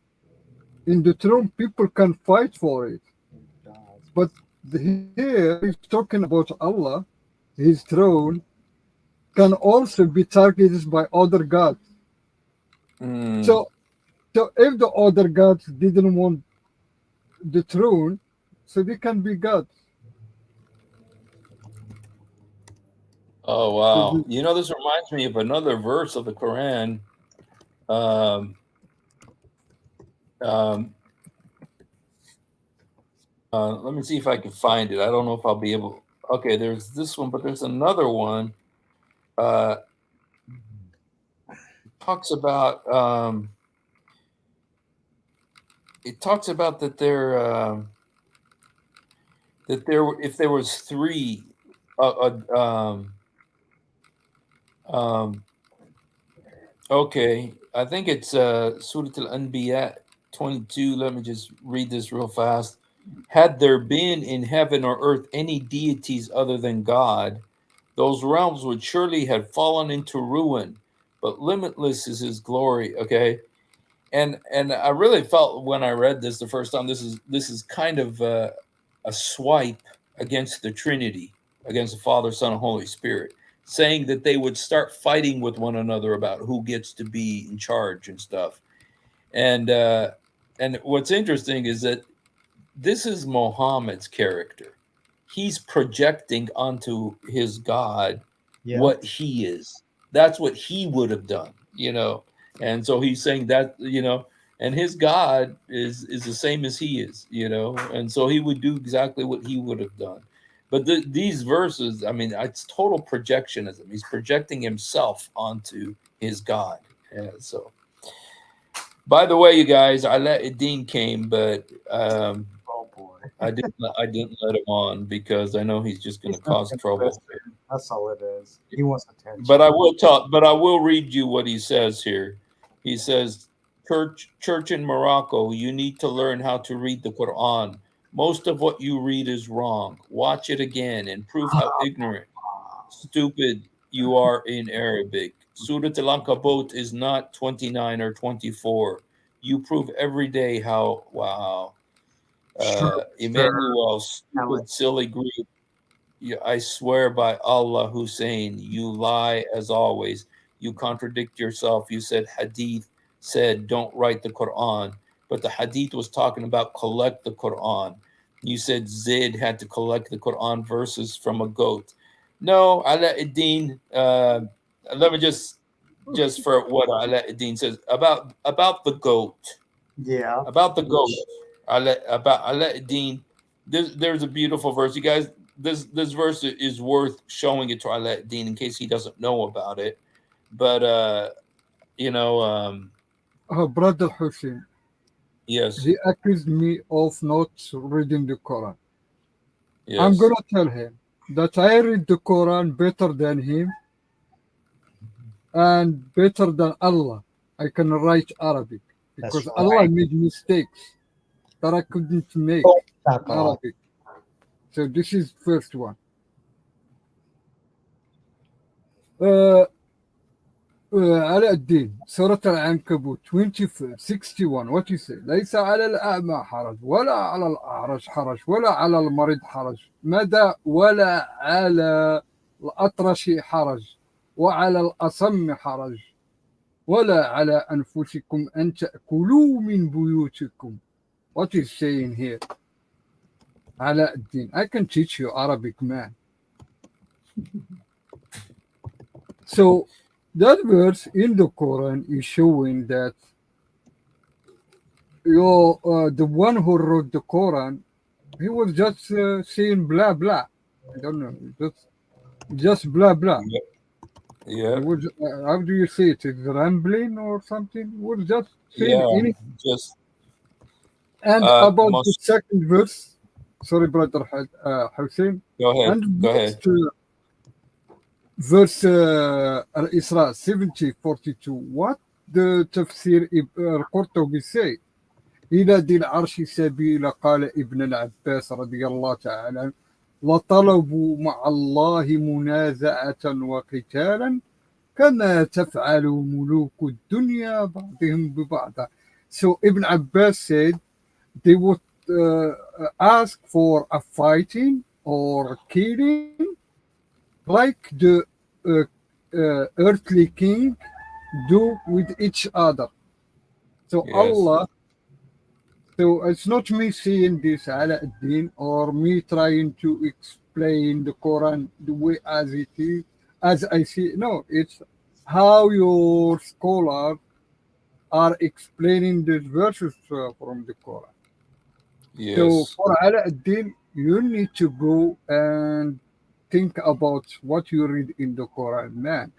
in the throne, people can fight for it. But here he's talking about Allah, His throne can also be targeted by other gods. Hmm. So, so if the other gods didn't want the throne, so they can be gods. Oh, So wow. You know, this reminds me of another verse of the Quran. Um, um, let me see if I can find it. I don't know if I'll be able. Okay, there's this one, but there's another one. Uh, talks about it talks about that if there was three uh, uh, um, um, okay, I think it's Surah Al-Anbiya 22. Let me just read this real fast. Had there been in heaven or earth any deities other than God, those realms would surely have fallen into ruin, but limitless is His glory. Okay, and I really felt when I read this the first time, this is kind of a swipe against the Trinity, against the Father, Son, and Holy Spirit, saying that they would start fighting with one another about who gets to be in charge and stuff. And what's interesting is that this is Muhammad's character. He's projecting onto his God Yeah. what he is. That's what he would have done. And so he's saying that, and his God is the same as he is, and so he would do exactly what he would have done. But these verses, I mean, it's total projectionism. He's projecting himself onto his God. Yeah, so, by the way, you guys, I let Dean came, but Oh boy. I didn't let him on because I know he's just going to He's not cause trouble. interested. That's all it is. He wants attention. But I will read you what he says here. He says, Church in Morocco, you need to learn how to read the Quran. Most of what you read is wrong. Watch it again and prove how ignorant, stupid you are in Arabic. Surah Al-Ankabut is not 29 or 24. You prove every day how, wow. Emmanuel, stupid, silly Greek. I swear by Allah, Hussein, you lie as always. You contradict yourself. You said Hadith said don't write the Quran, but the Hadith was talking about collect the Quran. You said Zayd had to collect the Quran verses from a goat. No, Ala-Ad-Din, let me just for what Ala-Ad-Din says about the goat. Yeah. About the goat. About Ala-Ad-Din. There's a beautiful verse. You guys, this verse is worth showing it to Ala-Ad-Din in case he doesn't know about it. But Brother Hussein, yes, he accused me of not reading the Quran. I'm yes. gonna tell him that I read the Quran better than him and better than Allah. I can write Arabic That's because Allah right. made mistakes that I couldn't make Oh, in Shakala. Arabic. So this is first one. Uh, علاء الدين سورة العنكبوت 61 what you say ليس على الأعمى حرج ولا على الأعرج حرج ولا على المريض حرج مدى ولا على الأطرش حرج وعلى الأصم حرج ولا على أنفسكم أن تأكلوا من بيوتكم. What is saying here? علاء الدين, I can teach you Arabic, man. So that verse in the Quran is showing that the one who wrote the Quran, he was just saying blah blah. I don't know, just blah blah. Yep. He Yep. was how do you say it? It's rambling or something. He was just saying Yeah. anything. Just And about the most. second verse, sorry, brother Hussein, Go ahead. and Go ahead. verse Al-Isra 70:42. What the tafsir al-Qurtubi say? إلى ذي العرش سبيل قال ابن العباس رضي الله تعالى عنه وطلبوا مع الله منازعة وقتالا كما تفعل ملوك الدنيا بعضهم ببعض. So Ibn Abbas said they would ask for a fighting or killing like the earthly king do with each other. So Yes. Allah, so it's not me saying this ala ad-din or me trying to explain the Quran the way as it is, as I see it. No, it's how your scholars are explaining these verses from the Quran. So Yes. for ala ad-din, you need to go and think about what you read in the Quran, man.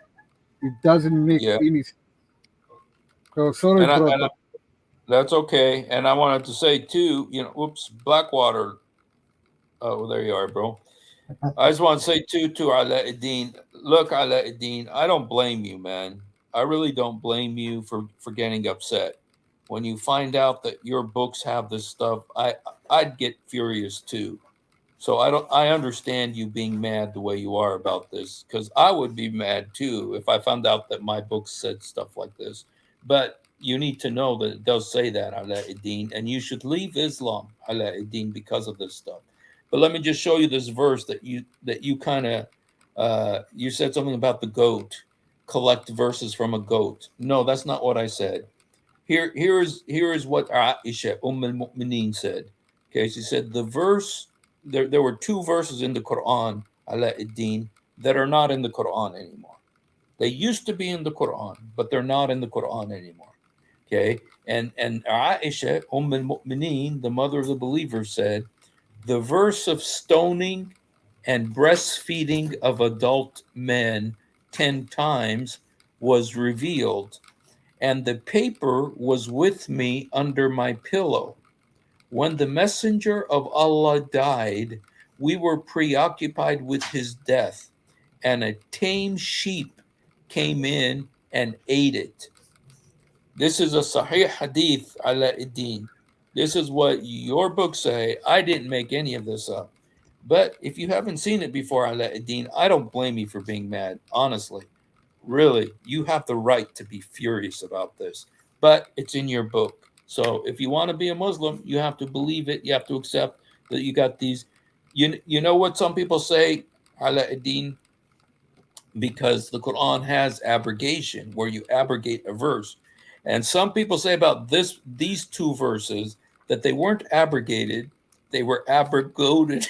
It doesn't make Yeah. any sense. So sorry, And brother. that's okay. And I wanted to say too, oops, Blackwater. Oh, there you are, bro. I just want to say too to Alauddin. Look, Alauddin, I don't blame you, man. I really don't blame you for getting upset. When you find out that your books have this stuff, I'd get furious too. So I understand you being mad the way you are about this because I would be mad too if I found out that my books said stuff like this. But you need to know that it does say that, Alauddin, and you should leave Islam, Alauddin, because of this stuff. But let me just show you this verse that you kind of you said something about the goat, collect verses from a goat. No, that's not what I said. Here is what Aisha al-Mu'mineen said. Okay, she said the verse there were two verses in the Quran, Alauddin, that are not in the Quran anymore. They used to be in the Quran, but they're not in the Quran anymore. Okay, and Aisha al-Mu'mineen, the mother of the believers, said the verse of stoning and breastfeeding of adult men 10 times was revealed, and the paper was with me under my pillow. When the messenger of Allah died, we were preoccupied with his death, and a tame sheep came in and ate it. This is a Sahih Hadith, Alauddin. This is what your books say. I didn't make any of this up. But if you haven't seen it before, Alauddin, I don't blame you for being mad, honestly. Really, you have the right to be furious about this, but it's in your book. So if you want to be a Muslim, you have to believe it. You have to accept that you got these. You know what some people say, Alauddin, because the Quran has abrogation, where you abrogate a verse, and some people say about these two verses that they weren't abrogated, they were abrogated.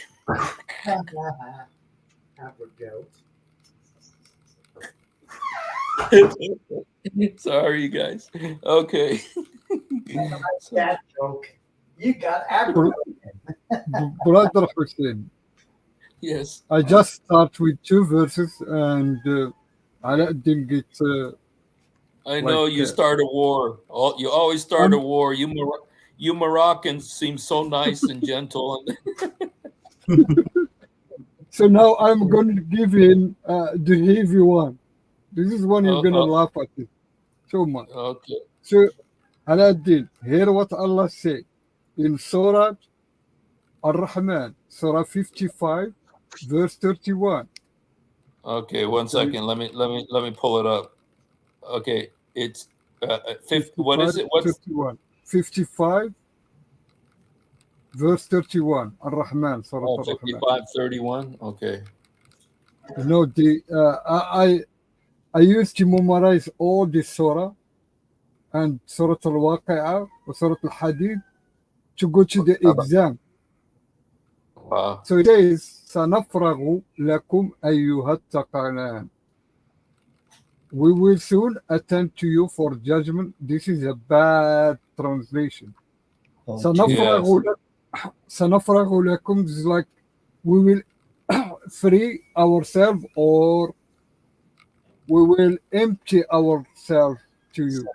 Sorry, you guys. Okay. That joke. You got Br- Brother Hussein, Yes. I just start with two verses and Alauddin gets I like know you start a war. You always start a um, war. You Moroccans seem so nice and gentle. So now I'm going to give him the heavy one. This is one you're Oh, going to oh, laugh at it so much. okay. So, Aladdin, hear what Allah said in Surah Ar-Rahman, Surah 55, verse 31. Okay, one second. Let me pull it up. Okay, it's fifth. What 55, is it? What's 31. 55, verse 31. Ar-Rahman, Surah Ar-Rahman. 55:31? Okay. You know, I used to memorize all this surah and Surah Al-Waqi'ah or Surah Al-Hadid to go to the exam. Wow. So it says, سَنَفْرَغُ لَكُمْ أَيُّهَا الثَّقَلَانِ. We will soon attend to you for judgment. This is a bad translation. Oh, سَنَفْرَغُ سَنَفْرَغُ لَكُم is like we will free ourselves or we will empty ourselves to you.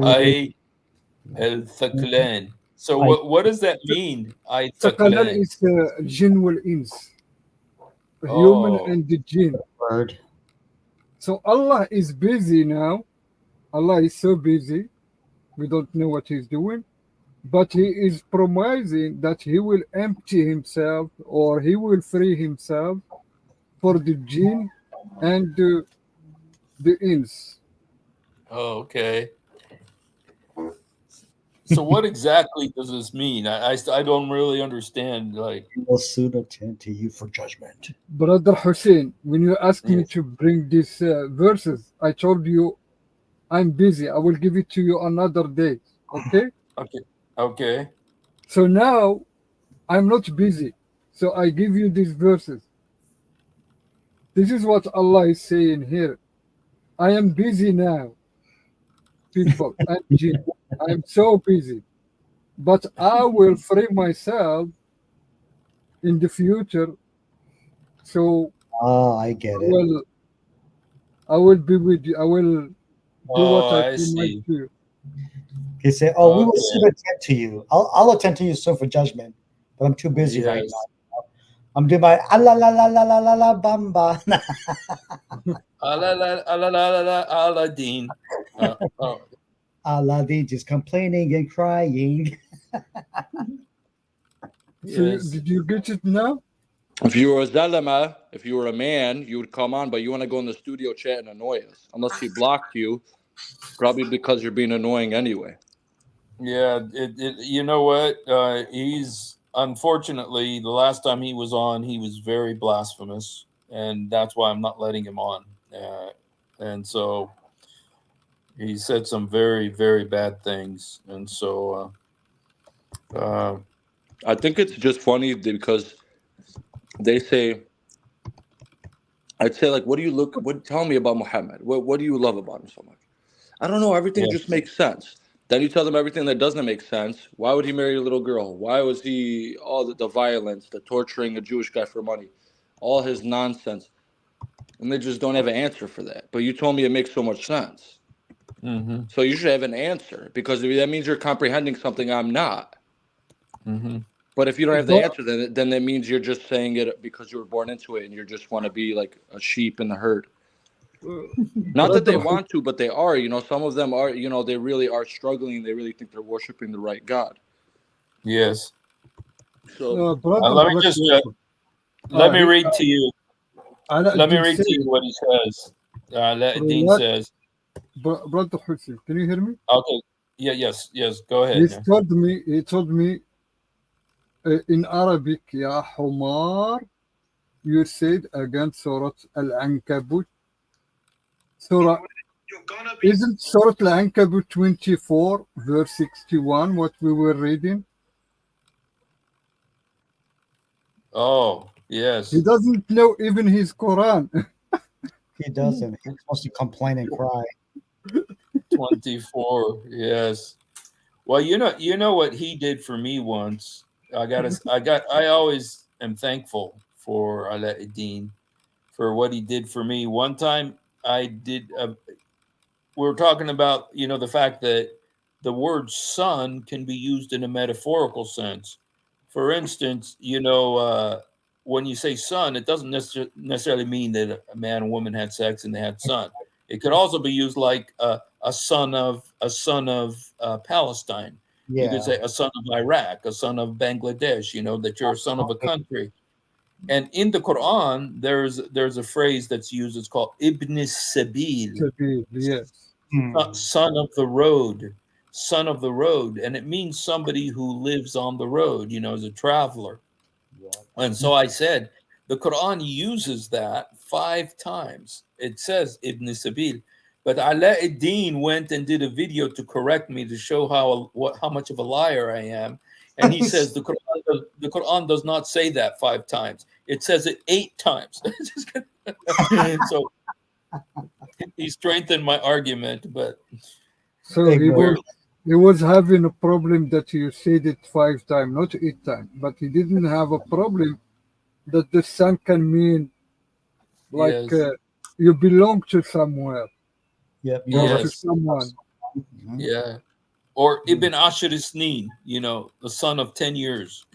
I El Thaklan. So I what does that mean? I ثقلان Thaklan. is jinn wal ins, human Oh, and the jinn. word. So Allah is busy now. Allah is so busy. We don't know what he's doing. But he is promising that he will empty himself or he will free himself for the jinn and the ins. oh, okay. So what exactly does this mean? I don't really understand. Like, We will soon attend to you for judgment. Brother Hussein, when you asked me yes. to bring these verses, I told you I'm busy. I will give it to you another day. Okay? Okay. Okay. So now I'm not busy. So I give you these verses. This is what Allah is saying here. I am busy now, people and jinn. I am so busy. But I will free myself in the future. So Ah, I get it. I will be with you. I will do what Oh, I I promised see. you. He said, "Oh, we will Okay. soon attend to you. I'll attend to you soon for judgment, but I'm too busy right Yes. now. I'm doing my ah, la la la la la la la bamba." Aladdin. Oh, Aladdin just complaining and crying. So yes. did you get it now? If you were a Zalama, if you were a man, you would come on, but you want to go in the studio chat and annoy us. Unless he blocked you, probably because you're being annoying anyway. Yeah. You know what? He's unfortunately the last time he was on, he was very blasphemous, and that's why I'm not letting him on. And so he said some very, very bad things, and so I think it's just funny because they say, I'd say, like, what do you look, what, tell me about Muhammad. What do you love about him so much? I don't know. Everything yeah, just makes sense. Then you tell them everything that doesn't make sense. Why would he marry a little girl? Why was he all the violence, the torturing a Jewish guy for money, all his nonsense? And they just don't have an answer for that. But you told me it makes so much sense. mm-hmm, So you should have an answer because that means you're comprehending something I'm not. mm-hmm. But if you don't have the But answer, then that means you're just saying it because you were born into it and you just want to be like a sheep in the herd. Not that they brother, want to, but they are. Some of them are. They really are struggling. They really think they're worshiping the right God. Yes. So brother Let me Black just Pepper. let me He, read to you. Let me Aladdin read said, to you what he says. Dean relax, says, brother Hussein. Can you hear me? "Okay, yeah, yes. Go ahead." Yeah. He told me in Arabic, Ya Humar, you said again Surah Al-Ankabut. Surah, isn't Surah Al-Ankabut 24, verse 61, what we were reading? Oh, He yes. doesn't know even his Quran. He doesn't. He's supposed to complain and cry. 24. Yes. Well, you know what he did for me once. I always am thankful for Alaeddin for what he did for me. One time I did we were talking about, the fact that the word son can be used in a metaphorical sense. For instance, when you say son, it doesn't necessarily mean that a man and woman had sex and they had son. It could also be used like a son of Palestine. You could Yeah. say a son of Iraq, a son of Bangladesh. That you're a son of a country. And in the Quran, there's a phrase that's used. It's called Ibn Sabil, Sabil, yes. son of the road, son of the road, and it means somebody who lives on the road. As a traveler. And so I said, the Quran uses that 5 times. It says Ibn Sabil. But Alauddin went and did a video to correct me to show how much of a liar I am. And he says the Quran does not say that 5 times. It says it 8 times. So he strengthened my argument, but So he was having a problem that you said it 5 times, not 8 times. But he didn't have a problem that the son can mean like yes, you belong to somewhere Yep. or Yes. to someone. yeah. Or Ibn Ashir Isnin, the son of 10 years,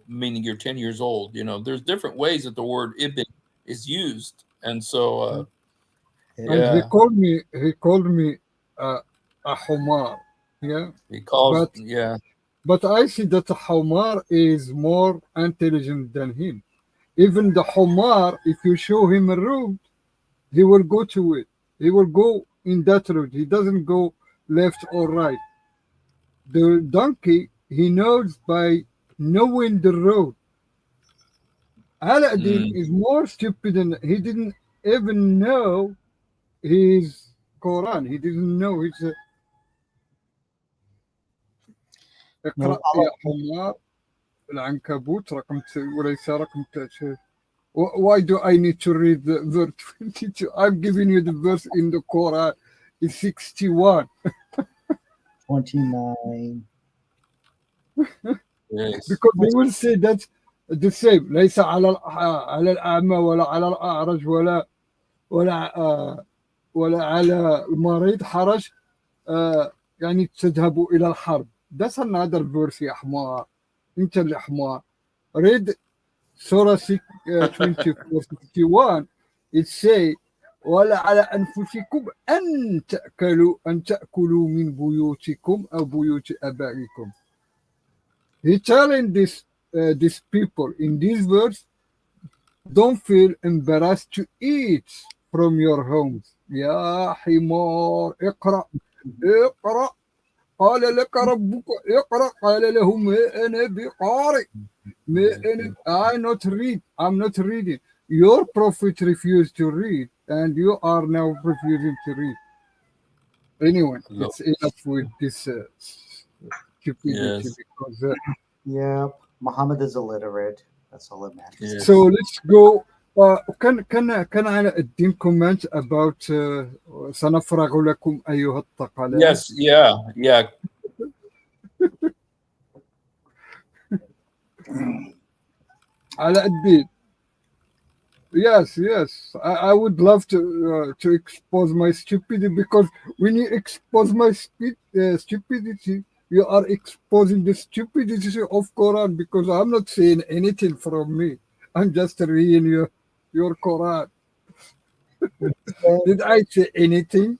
meaning you're 10 years old. There's different ways that the word Ibn is used. And so, And he yeah, called me a Humar. Yeah. he calls, But yeah, but I see that the Humar is more intelligent than him. Even the Humar, if you show him a road, he will go to it. He will go in that road. He doesn't go left or right. The donkey, he knows by knowing the road. Aladdin mm, is more stupid than he didn't even know his Quran. He didn't know his اقرأ يا حمار العنكبوت وليس رقم Why do I need to read the verse 22? I'm giving you the verse in the Quran. It's 61. 29. yes, Because they will say that the same. ليس على الأعمى ولا على الأعرج ولا على المريض حرج يعني تذهبوا إلى الحرب. That's another verse يا حمار. أنت اللي حمار. Read Surah 24, 61. It say ولا على أنفسكم أن تأكلوا من بيوتكم أو بيوت آبائكم. He telling these people in this verse, don't feel embarrassed to eat from your homes. يا حمار اقرأ قال لك ربك اقرأ قال له ما أنا بقارئ I'm not reading. Your prophet refused to read and you are now refusing to read. Anyway, it's enough with this stupidity yes, because Yep. Muhammad is illiterate. That's all that matters. yes. so let's go. كان على الدين comment about سنفرغ لكم أيها الثقلان. Yes, yeah. على الدين. Yes. I would love to expose my stupidity because when you expose my stupidity, you are exposing the stupidity of Quran because I'm not saying anything from me. I'm just reading your Quran. Did I say anything?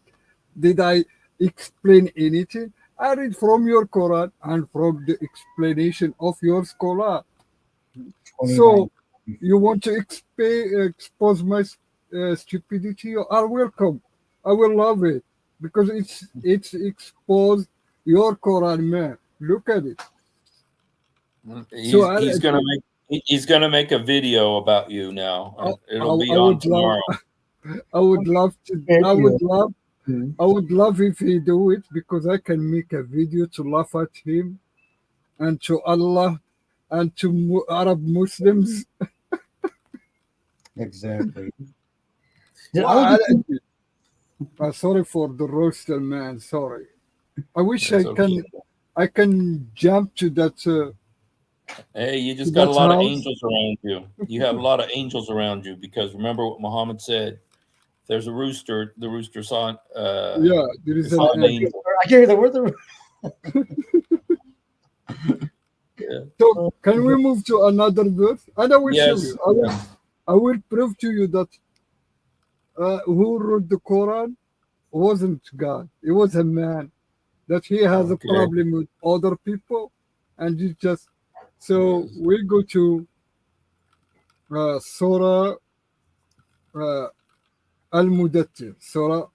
Did I explain anything? I read from your Quran and from the explanation of your scholar. 29. So you want to expose my stupidity? You are welcome. I will love it because it's exposed your Quran, man. Look at it. He's gonna make a video about you now, and it'll be on tomorrow. I would love to. I would love if he do it because I can make a video to laugh at him and to Allah and to Arab Muslims. Exactly. Sorry for the roaster, man. Sorry. I wish That's okay. I can jump to that. Hey, you just got a That's lot of how- angels around you. You have a lot of angels around you because remember what Muhammad said. There's a rooster. The rooster saw. Yeah, there is saw an an angel. I can't hear the word. So can we move to another verse? And I will show Yes. you. I will prove to you that who wrote the Quran wasn't God. It was a man. That he has a Okay. problem with other people, and he just. So we go to Surah Al-Mudaththir, Surah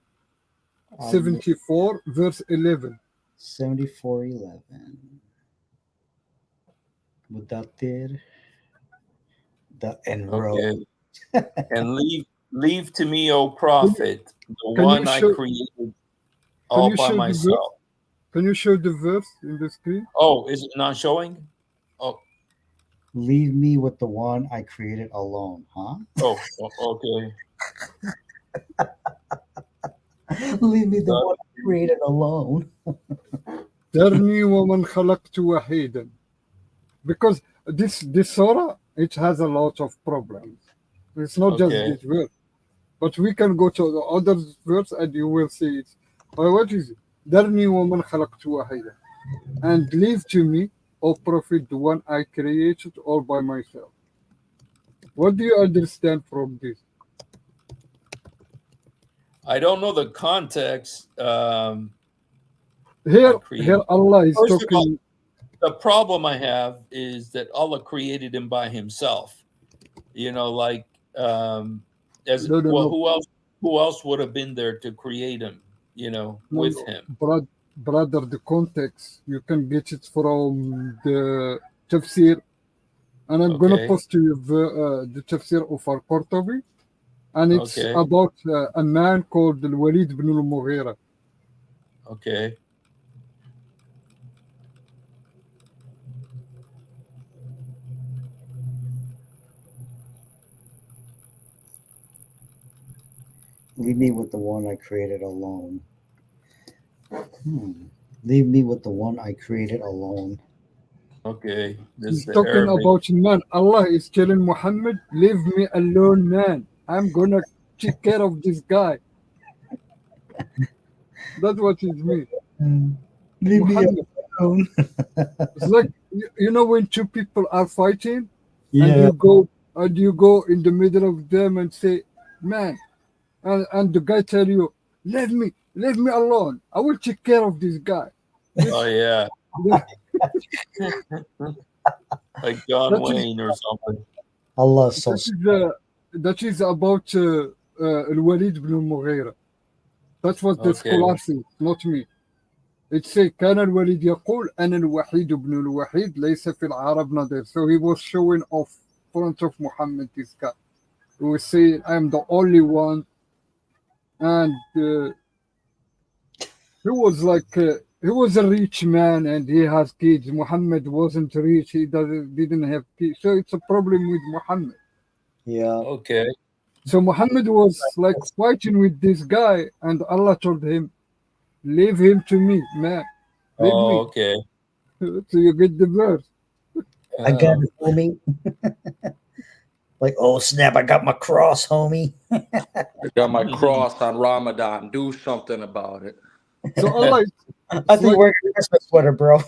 74, verse 11. 74:11. Mudathir, the enrolled. Okay. And leave to me, O prophet, the Can you one I show? created Can all you by show the verse? myself. Can you show the verse in the screen? Oh, is it not showing? Oh, Leave me with the one I created alone, huh? okay. Leave me the one I created alone. ذرني ومن خلقت وحيدا. Because this surah, it has a lot of problems. It's not just Okay. this verse. But we can go to the other verse and you will see it. What is it? ذرني ومن خلقت وحيدا. And leave to me, O Prophet, the one I created all by myself. What do you understand from this? I don't know the context. Here created. Allah is First of all, talking. the problem I have is that Allah created him by himself. You know, like as No, well, no. who else would have been there to create him, you know, with him? Brother, the context, you can get it from the tafsir. And I'm going to Okay. post to you the tafsir of Al-Qurtubi. And it's Okay. about a man called Al-Walid ibn al-Mughira. Okay. Leave me with the one I created alone. Leave me with the one I created alone. Okay. This He's is the talking Arabic. about man. Allah is telling Muhammad, leave me alone, man. I'm going to take care of this guy. That's what it means. Leave Muhammad. me alone. It's like, you know, when two people are fighting Yeah. and you go in the middle of them and say, man, and the guy tell you, leave me alone. I will take care of this guy. Oh yeah. Like John That is- Wayne or something. Allah is so that is about Al-Walid ibn al-Mughira. That's what the Okay. scholar says, not me. It says كان الوليد يقول أنا الوحيد ابن الوحيد ليس في العرب نظير. So he was showing off front of Muhammad, this guy. He was saying, I'm the only one. And he was like, he was a rich man and he has kids. Muhammad wasn't rich. He didn't have kids. So it's a problem with Muhammad. Yeah. Okay. So Muhammad was like fighting with this guy, and Allah told him, leave him to me, man. Leave me. Okay. So you get the verse. I got it, homie. Like, oh snap, I got my cross, homie. I got my cross on Ramadan. Do something about it. So Allah, I think we're a Christmas sweater, bro.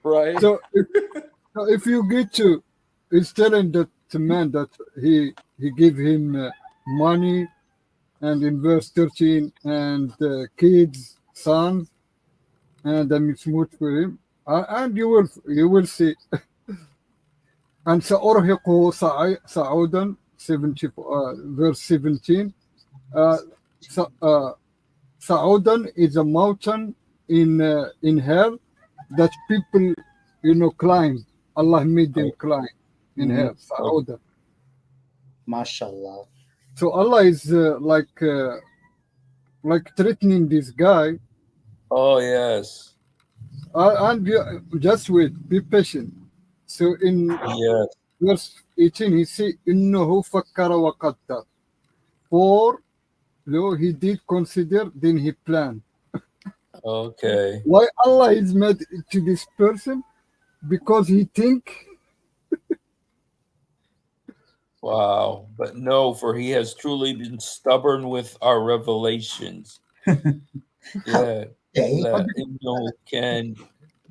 Right? so if you get to, it's telling that the man that he gave him money, and in verse 13, and kids, sons, and then it's moot for him, and you will see. And سأرهقه صعودا 70 verse 17. Sa'udan is a mountain in hell that people, climb. Allah made them climb in hell. Sa'udan. Mashallah. So Allah is like threatening this guy. Oh yes. And just wait, be patient. So in Yes. verse 18, he said, إِنَّهُ فَكَّرَ وَقَدَّرَ. For no, he did consider, then he planned. Okay. Why Allah is mad to this person? Because he think. Wow. But no, for he has truly been stubborn with our revelations. Yeah. Okay. لا إنه كان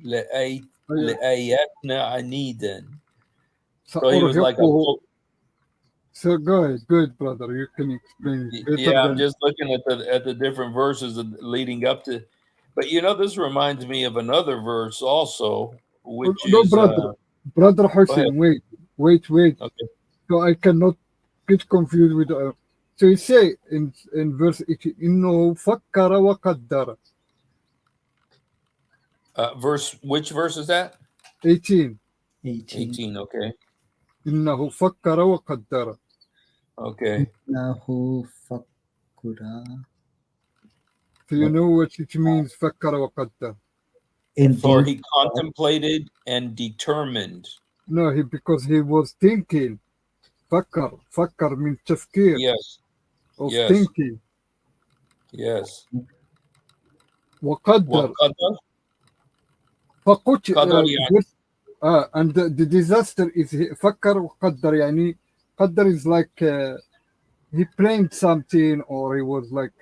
لأيت لآياتنا عنيدا. So he was like a سأرهقه. So go ahead, brother. You can explain it better yeah. I'm than. just looking at the different verses leading up to, but this reminds me of another verse also, which No, is brother go ahead. Hussein. Wait. Okay. So I cannot get confused with. So you say in verse 18, إنه فكر وقدر. Which verse is that? 18. 18. Okay. إنه فكر وقدر. Okay. إنه فكر. So you know what it means, فكر وقدر? For he contemplated and determined. No, because he was thinking. فكر means تفكير. Yes. Of Yes. thinking. Yes. وقدر. قدر يعني. And the disaster is فكر وقدر يعني قدر is like he planned something or he was like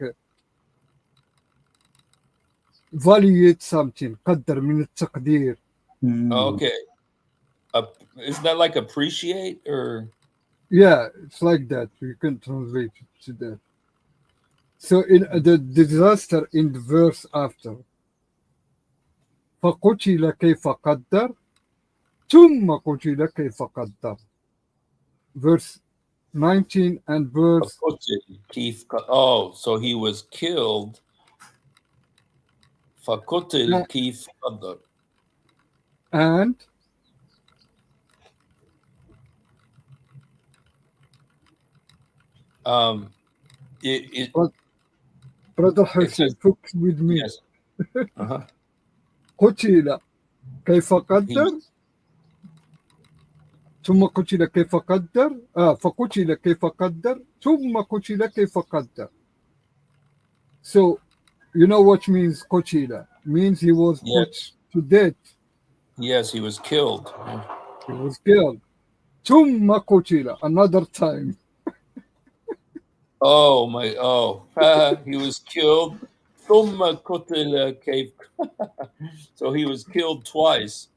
evaluate something. قدر من التقدير. Okay. Isn't that like appreciate or? Yeah, it's like that. You can translate it to that. So in the disaster in the verse after فقتل كيف قدر ثم قتل كيف قدر. Verse 19 and verse. Oh, so he was killed. فقتل كيف قدر. And brother Hussein, focus with me. Yes. قتل كيف قدر ثم قتل كيف قدر فقتل كيف قدر ثم قتل كيف قدر. So you know what means قتل? Means he was put to death. Yes, he was killed. He was killed. ثم قتل another time. He was killed. ثم قتل كيف. So he was killed twice.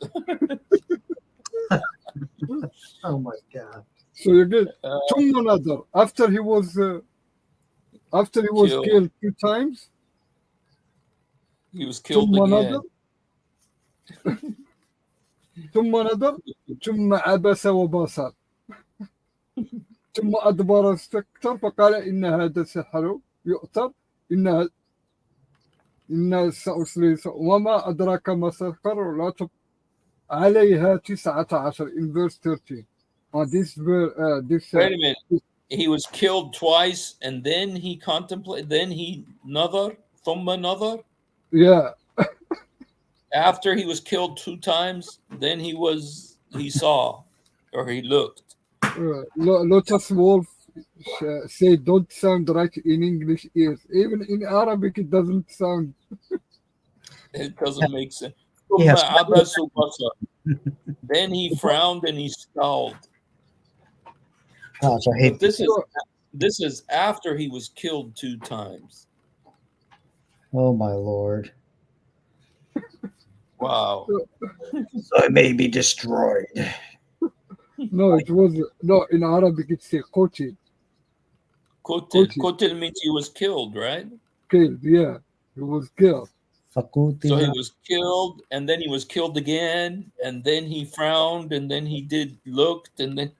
Oh my God! So you get ثم another after he was killed 2 times. He was killed again. ثم نظر ثم عبس وبصر ثم أدبر واستكبر فقال إن هذا سحر يؤثر إن سأصلي وما أدراك ما سحر لا عليها 19 in verse 13. This Wait a minute. He was killed twice and then he contemplated, then he نظر ثم نظر. Yeah. After he was killed 2 times, then he saw or he looked. Lotus Wolf say don't sound right in English ears. Even in Arabic it doesn't sound. It doesn't make sense. Yes. Then he frowned and he scowled. Gosh, I hate this is after he was killed 2 times. Oh my Lord. Wow. So it may be destroyed. No, it was in Arabic it's a قتل. Qutil means he was killed, right? Killed, yeah. He was killed. So he was killed, and then he was killed again, and then he frowned, and then he looked, and then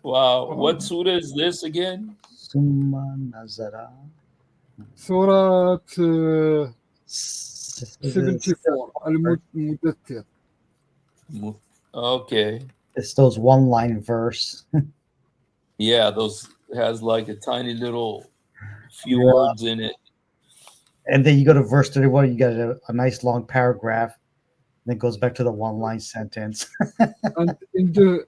wow. What surah is this again? Summa Nazara. Surah 74 Al-Mudaththir. Okay. It's those one-line verse. Yeah, those has like a tiny little few words in it. And then you go to verse 31, you got a nice long paragraph, then it goes back to the one-line sentence. And in the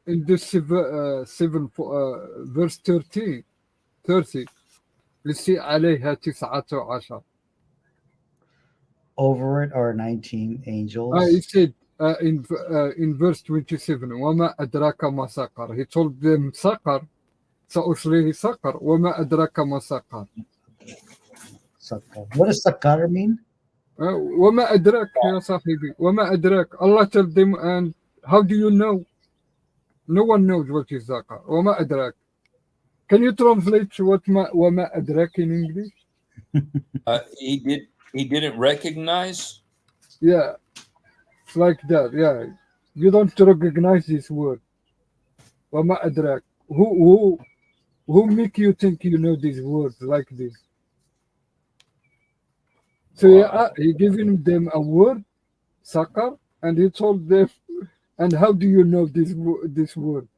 verse 30, let's see عليها 19. Over it are 19 angels. He said in verse 27 وما أدراك ما سقر. He told them سقر سأصليه سقر وما أدراك ما سقر. What does sakar mean? وما أدراك يا صاحبي وما أدراك Allah tell them and how do you know? No one knows what is zakah. وما أدراك. Can you translate what وما أدراك in English? He didn't recognize. Yeah, it's like that. Yeah, you don't recognize this word. وما أدراك. Who make you think you know these words like this? So Wow. he giving them a word, sakar, and he told them, and how do you know this word?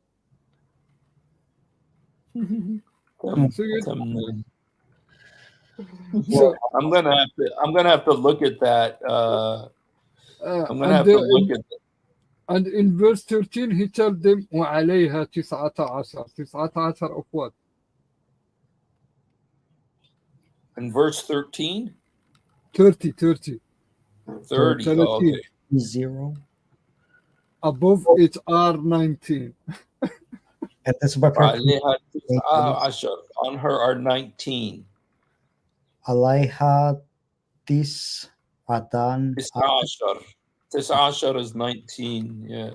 So you, Some- so I'm gonna have to look at that. I'm gonna have to look at that. and in verse 13 he told them وعليها 19 19 of what? In verse 13, 30 30. Oh, 30 okay. 0. above it are 19. And that's my عليها 19. On her are 19. Alaiha Tis Atan 19. 19 is 19. Yeah.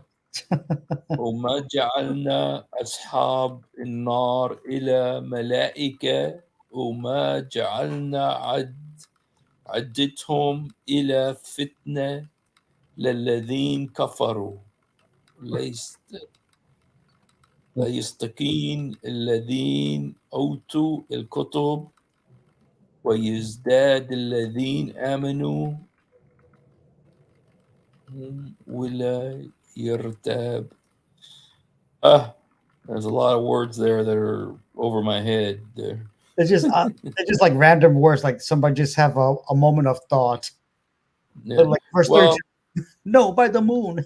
وما جعلنا أصحاب النار إلى ملائكة وما جعلنا عدتهم إلى فتنة للذين كفروا ليس لا يستقين الذين أوتوا الكتب ويزداد الذين آمنوا ولا يرتاب. There's a lot of words there that are over my head there. It's just like random words, like somebody just have a moment of thought. Yeah. But like verse Well, 32, no, by the moon.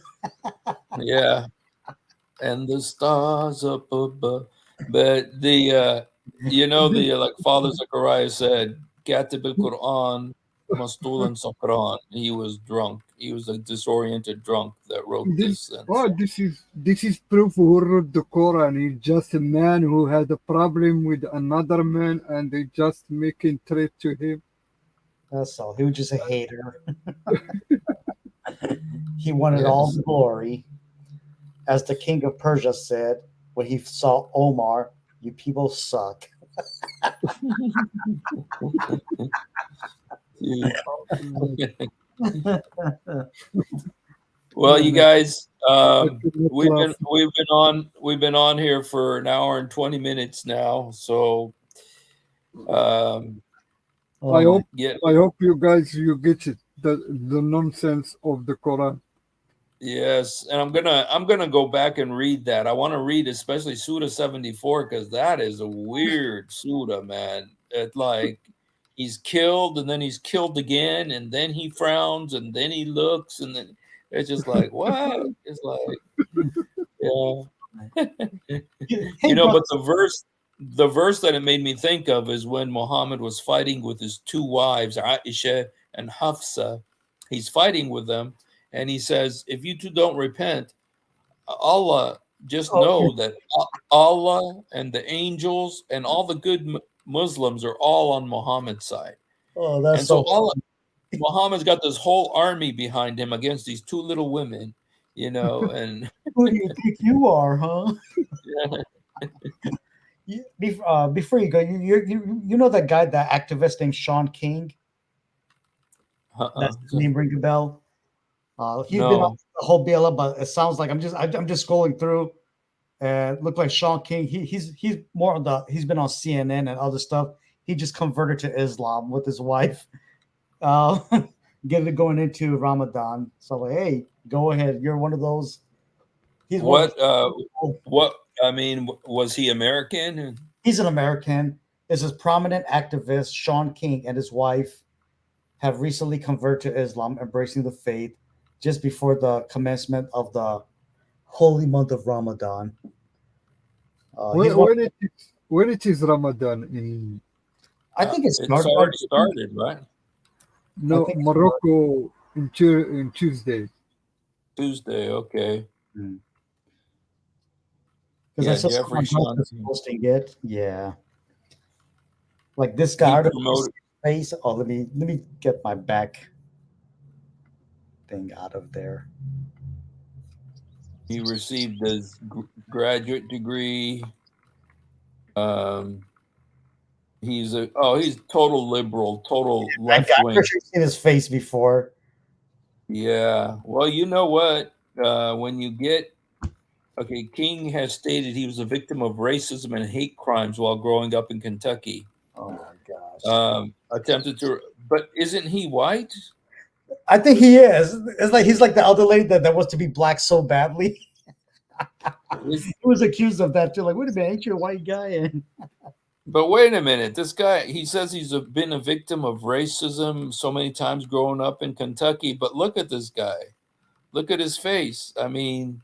yeah, and the stars up above. But the like Father Zechariah said, Katib al-Quran Mastulan Sakran. He was drunk. He was a disoriented drunk that wrote this. And This is proof who wrote the Quran. He's just a man who had a problem with another man and they just making threat to him. That's all. He was just a hater. He wanted all yes. the glory. As the king of Persia said when he saw Omar, you people suck. Well, you guys, I could not laugh. we've been on here for an hour and 20 minutes now. So um I hope yeah, I hope you guys you get it the nonsense of the Quran. yes, and I'm gonna go back and read that. I want to read especially Surah 74 because that is a weird Surah, man. It's like he's killed and then he's killed again, and then he frowns and then he looks, and then it's just like what? It's like yeah. Hey, But brother. the verse that it made me think of is when Muhammad was fighting with his two wives, Aisha and Hafsa. He's fighting with them, and he says, "If you two don't repent, Allah just Oh, know that Allah and the angels and all the good Muslims are all on Muhammad's side." oh, that's And so so. Muhammad's got this whole army behind him against these two little women, and Who do you think you are, huh? yeah, Before you go, you know that guy, that activist named Sean King. uh-uh. That's his name. Ring a bell. He's been on No. the whole BLM, but it sounds like I'm just scrolling through, and look like Sean King. He's more on he's been on CNN and other stuff. He just converted to Islam with his wife. Uh, getting going into Ramadan. So like, hey, go ahead. You're one of those. He's one of What I mean, was he American? He's an American. Is this prominent activist Sean King and his wife have recently converted to Islam, embracing the faith just before the commencement of the holy month of Ramadan. He's one. When it is Ramadan in I think it It's started. already started, right? I no think Morocco in Tuesday. Tuesday, okay. because Yeah, I saw Jeffrey someone else Sean. posting it. Yeah, like this He guy. promoted. Face. Oh, let me get my back. thing out of there. He received his graduate degree. Um, he's total liberal, total I'm left pretty wing. sure you've seen his face before. Yeah. Well, you know what? When you get okay, King has stated he was a victim of racism and hate crimes while growing up in Kentucky. Oh my gosh. Attempted to, but isn't he white? I think he is. It's like he's like the other lady that wants to be black so badly. Is- He was accused of that too. Like, wait a minute, ain't you a white guy? And But wait a minute, this guy, he says been a victim of racism so many times growing up in Kentucky. But look at this guy. Look at his face. He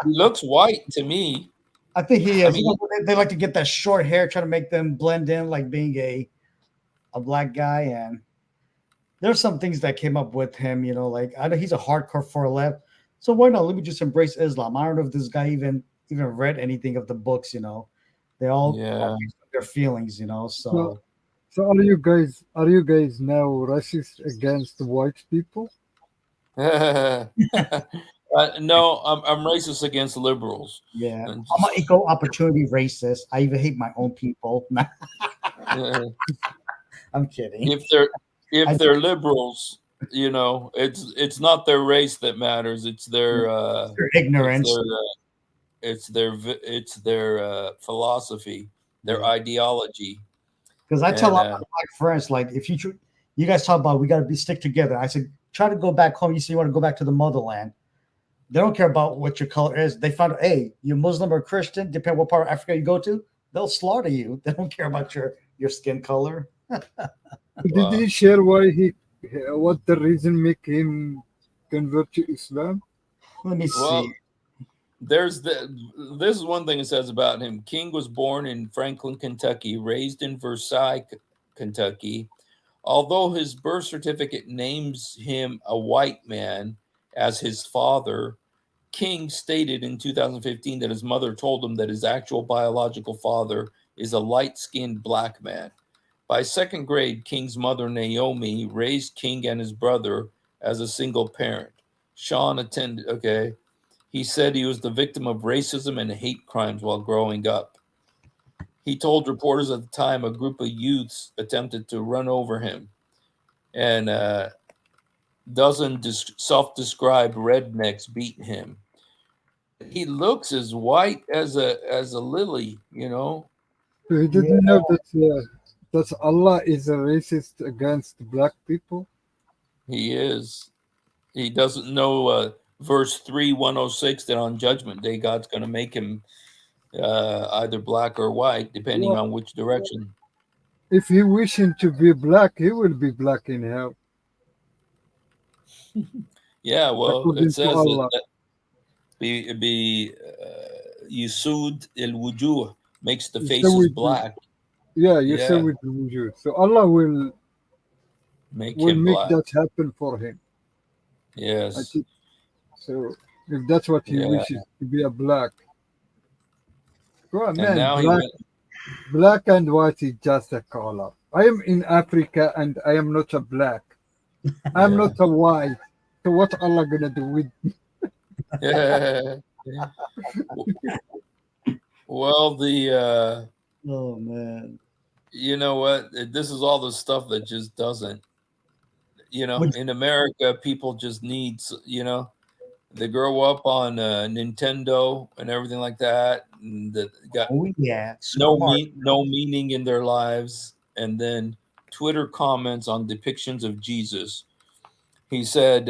looks white to me. I think he I is. mean, You know, they like to get that short hair, try to make them blend in, like being a black guy. And there's some things that came up with him. You know, like I know he's a hardcore for left. So why not? Let me just embrace Islam. I don't know if this guy even read anything of the books. You know, they all yeah. their feelings. You know, so. So are you guys now racist against white people? No, I'm racist against liberals. Yeah, And I'm an equal opportunity racist. I even hate my own people. I'm kidding. if they're liberals, it's not their race that matters. It's their Their ignorance. it's their philosophy, their ideology. Because I tell And, all my black friends, like, if you guys talk about we got to be stick together. I said, try to go back home. You say you want to go back to the motherland. They don't care about what your color is. They found, hey, you're Muslim or Christian, depending what part of Africa you go to, they'll slaughter you. They don't care about your skin color. Did he share what the reason make him convert to Islam? Let me Well, see. this is one thing it says about him. King was born in Franklin, Kentucky, raised in Versailles, Kentucky. Although his birth certificate names him a white man as his father, King stated in 2015 that his mother told him that his actual biological father is a light-skinned black man. By second grade, King's mother, Naomi, raised King and his brother as a single parent. Sean attended, okay. He said he was the victim of racism and hate crimes while growing up. He told reporters at the time a group of youths attempted to run over him, and dozen self-described rednecks beat him. He looks as white as a lily, So he didn't know that Allah is a racist against black people. He is. He doesn't know verse 3:106 that on Judgment Day God's going to make him either black or white, depending on which direction. If he wishing to be black, he will be black in hell. Yeah, well, According it to says Allah. that Yusud el-wujuh makes the faces black. Yeah, you Yeah. say with wujud. So Allah will Make make black. that happen for him. I Yes. think. So if that's what he wishes to be a black. Well, And man, now black and white is just a color. I am in Africa and I am not a black. I'm not a white. So what Allah gonna do with me? Well, Oh man. you know what? This is all the stuff that just doesn't. In America, people just need, they grow up on Nintendo and everything like that, and that got no meaning in their lives. And then Twitter comments on depictions of Jesus. He said,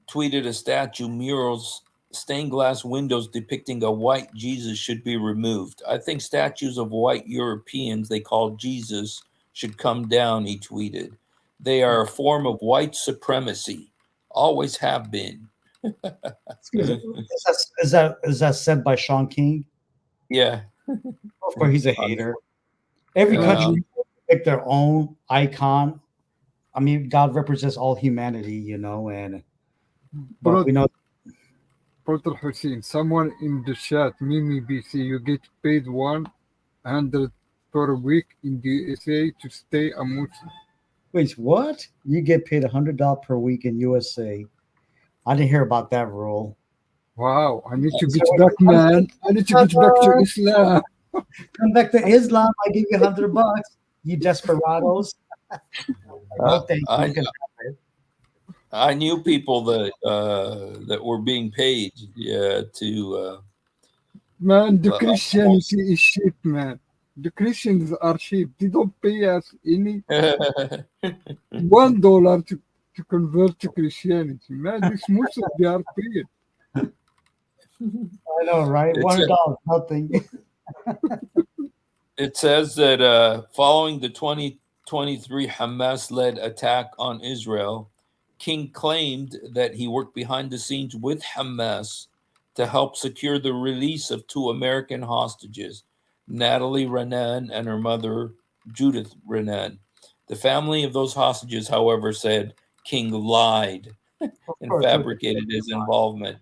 tweeted a statue, murals, stained glass windows depicting a white Jesus should be removed. I think statues of white Europeans they call Jesus should come down, he tweeted. They are a form of white supremacy, always have been. Is that said by Sean King? Yeah. Of course, he's a hater. Every country pick their own icon. I mean, God represents all humanity, but we know. Brother Hussein, someone in the chat, Mimi BC, you get paid 100 per week in the USA to stay a Muslim. Wait, what? You get paid $100 per week in USA. I didn't hear about that rule. Wow, I need to So get when back, you man. I need to get back to Islam. come back to Islam, I give you $100. You desperados. No, thank you. I You can have it. I knew people that were being paid to Man, the almost. Christianity is cheap, man. The Christians are cheap. They don't pay us any $1 to convert to Christianity. Man, this Muslims they are paid. I know, right? It's $100, nothing. It says that following the 2023 Hamas led attack on Israel, King claimed that he worked behind the scenes with Hamas to help secure the release of two American hostages, Natalie Renan and her mother, Judith Renan. The family of those hostages, however, said King lied Of and course, fabricated his involvement.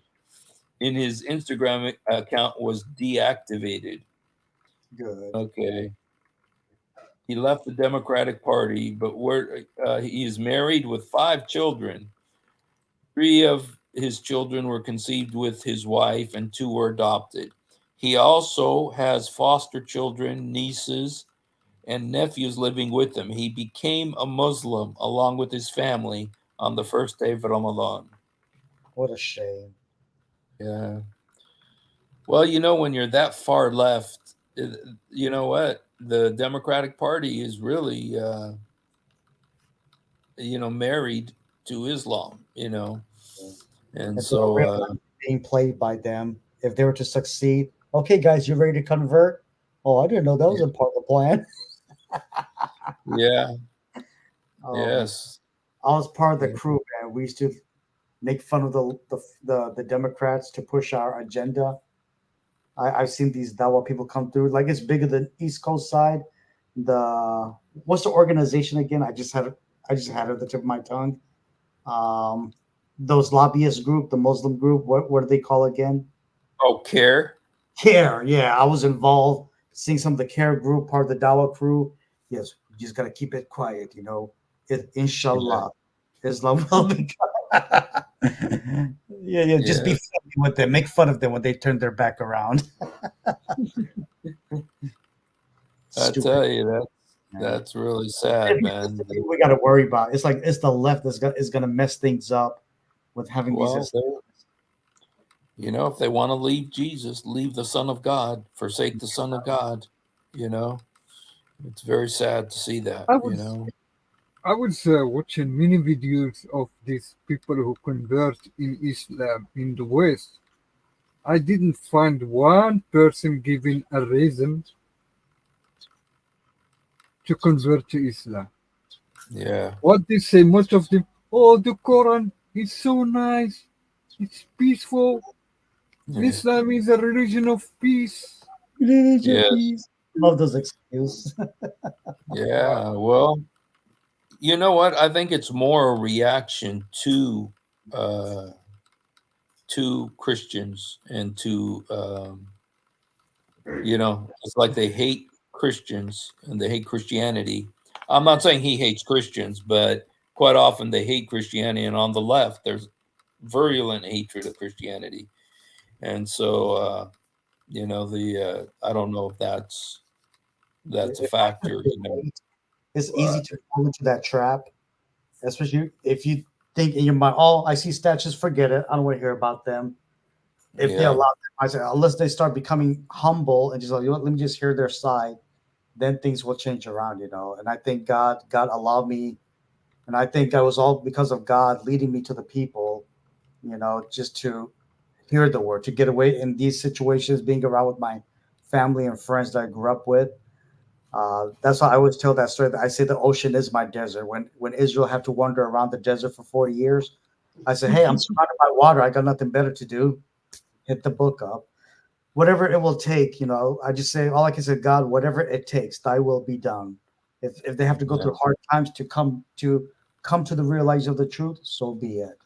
In his Instagram account was deactivated. good. Okay. He left the Democratic Party, but he is married with 5 children. 3 of his children were conceived with his wife, and 2 were adopted. He also has foster children, nieces, and nephews living with him. He became a Muslim along with his family on the first day of Ramadan. What a shame. Yeah. Well, when you're that far left, you know what? The Democratic Party is really married to Islam. And If they don't realize so, being played by them, if they were to succeed, okay, guys, you ready to convert? Oh, I didn't know that was a part of the plan. yeah, Um, yes, I was part of the yeah, crew, man. We used to make fun of the Democrats to push our agenda. I've seen these Dawa people come through. Like it's bigger than East Coast side. The what's the organization again? I just had it at the tip of my tongue. Um, those lobbyist group, the Muslim group. What do they call again? oh, care. CARE. Yeah, I was involved seeing some of the CARE group, part of the Dawa crew. Yes, you just gotta keep it quiet, Yeah, inshallah, Islam will be. Yeah, yeah. Just be yeah, funny with them. Make fun of them when they turn their back around. I Stupid. tell you that Man. that's really sad, man. We got to worry about. It's like it's the left that's gonna mess things up with having these. Well, if they want to leave Jesus, leave the Son of God, forsake the Son of God. You know, it's very sad to see that. I was I was watching many videos of these people who convert in Islam in the West. I didn't find one person giving a reason to convert to Islam. Yeah, What they say, most of them, oh, the Quran is so nice, it's peaceful. yeah, Islam is a religion of peace. Religion, yes, peace. Love those excuses. yeah. Well, you know what? I think it's more a reaction uh, to Christians and to it's like they hate Christians and they hate Christianity. I'm not saying he hates Christians, but quite often they hate Christianity, and on the left there's virulent hatred of Christianity. And so the I don't know if that's a factor. It's easy But to fall into that trap, especially if you think in your mind, "Oh, I see stats, just forget it. I don't want to hear about them." If they allow yeah, them, I say, unless they start becoming humble and just like, let me just hear their side, then things will change around. And I think God allowed me, and I think that was all because of God leading me to the people, just to hear the word, to get away in these situations, being around with my family and friends that I grew up with. That's why I always tell that story. That I say the ocean is my desert. When Israel had to wander around the desert for 40 years, I said, "Hey, I'm surrounded by water. I got nothing better to do. Hit the book up. Whatever it will take, I just say all I can say, God, whatever it takes, thy will be done. If they have to go yeah, through hard times to come to the realization of the truth, so be it.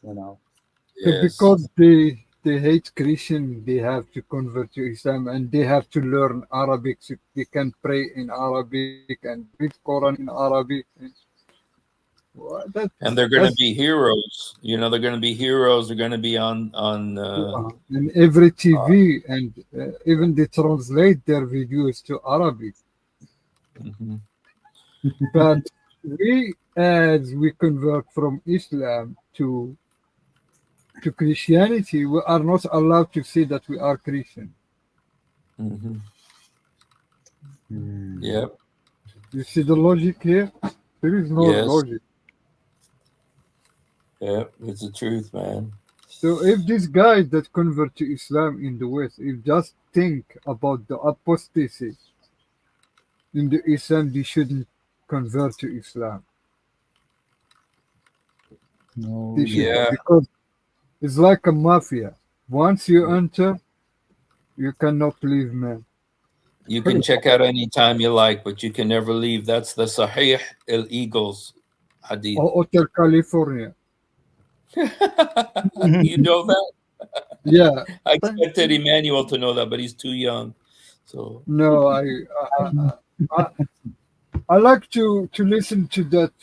So yes, because they hate Christian, they have to convert to Islam and they have to learn Arabic so they can pray in Arabic and read Quran in Arabic. That, And they're going to that's be heroes. They're going to be heroes. They're going to be on in every TV, and even they translate their videos to Arabic. mhm. But we, as we convert from Islam to Christianity, we are not allowed to say that we are Christian. Mhm. Hmm. Yep. You see the logic here? There is no Yes. logic. Yep. It's the truth, man. So if these guys that convert to Islam in the West, if just think about the apostasy in the Islam, they shouldn't convert to Islam. No, They no. should, Yeah. because it's like a mafia. Once you enter, you cannot leave, man. You can check out anytime you like, but you can never leave. That's the Sahih El Eagles hadith. Or Hotel California. You know that? Yeah. I expected Emmanuel to know that, but he's too young. So No, I, I like to listen to that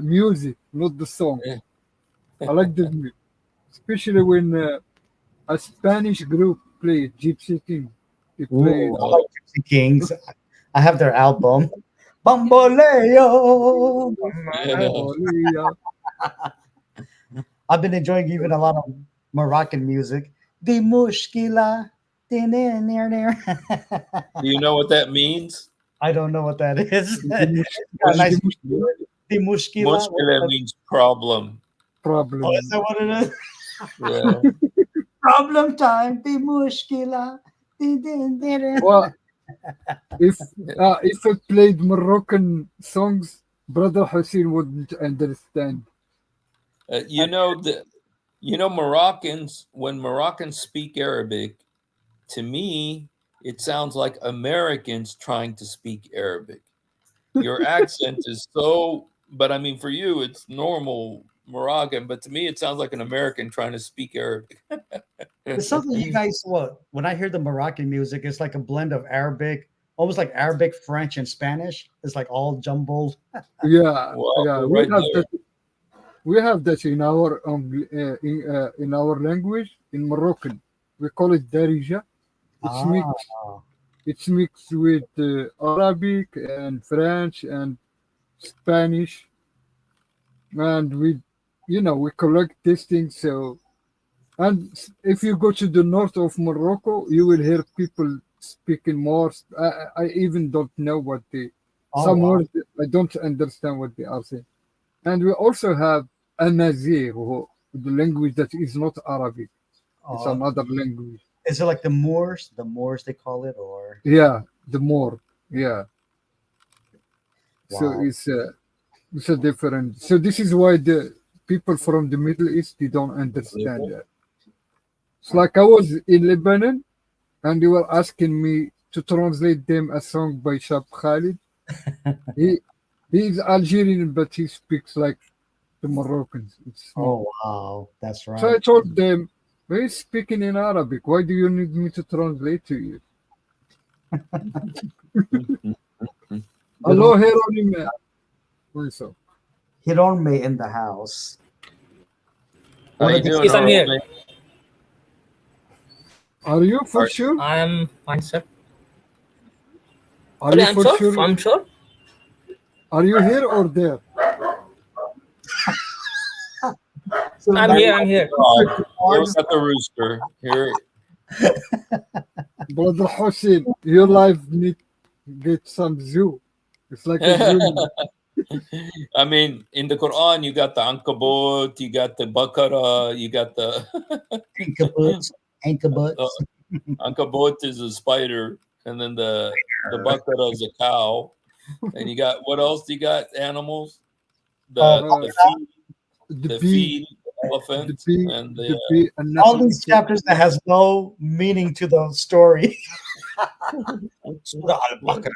music, not the song. I like the music, especially when a Spanish group played Gypsy King. They played. Ooh, I like Gypsy Kings. I have their album. Bamboleo. Oh, yeah. I've been enjoying even a lot of Moroccan music. The mushkila. do you know what that means? I don't know what that is. The It's got a nice mushkila the mushkila. Mushkila means problem. problem. Oh, is that what it is? Yeah. Problem time. The mushkila. Well, if I played Moroccan songs, Brother Hussein wouldn't understand. Moroccans, when Moroccans speak Arabic, to me, it sounds like Americans trying to speak Arabic. Your accent is so, but I mean, for you, it's normal Moroccan, but to me, it sounds like an American trying to speak Arabic. It's something you guys what when I hear the Moroccan music, it's like a blend of Arabic, almost like Arabic, French, and Spanish. It's like all jumbled. Yeah, Well, yeah, right there. we have that in our in our language in Moroccan. We call it darija. It's mixed. Ah, It's mixed with Arabic and French and Spanish, and we collect these things. So, and if you go to the north of Morocco, you will hear people speaking more. I even don't know what they. oh Some wow. words I don't understand what they are saying. And we also have Amazigh, the language that is not Arabic. It's Oh, another language. is it like the Moors? The Moors they call it, or Yeah, the more. Yeah. So wow. it's a different. So this is why the people from the Middle East they don't understand that. It's like I was in Lebanon and they were asking me to translate them a song by Shab Khalid. He he's Algerian, but he speaks like the Moroccans. It's not. Oh wow, that's So I right. told them, he's speaking in Arabic. Why do you need me to translate to you? Hello, Hieronymous. So, Hirome in the house. How What you are the doing, Yes, I'm here. Harold? are you for Are- sure? I am fine, sir. Are Sorry, you I'm for sure. sure? I'm sure. Are you here or there? So I'm that- here. I'm here. Here we got the rooster. Here, Brother Hussein, your life need get some zoo. It's like a zoo. I mean, in the Quran, you got the ankabut, you got the bakara, you got the Ankabuts. ankabut is a spider, and then the bakara is a cow, and you got what else? You got animals, the Oh, the feet, The the bee, feet, elephant, the bee, and the bee, and all these chapters that has no meaning to the story. Surah Al-Baqarah,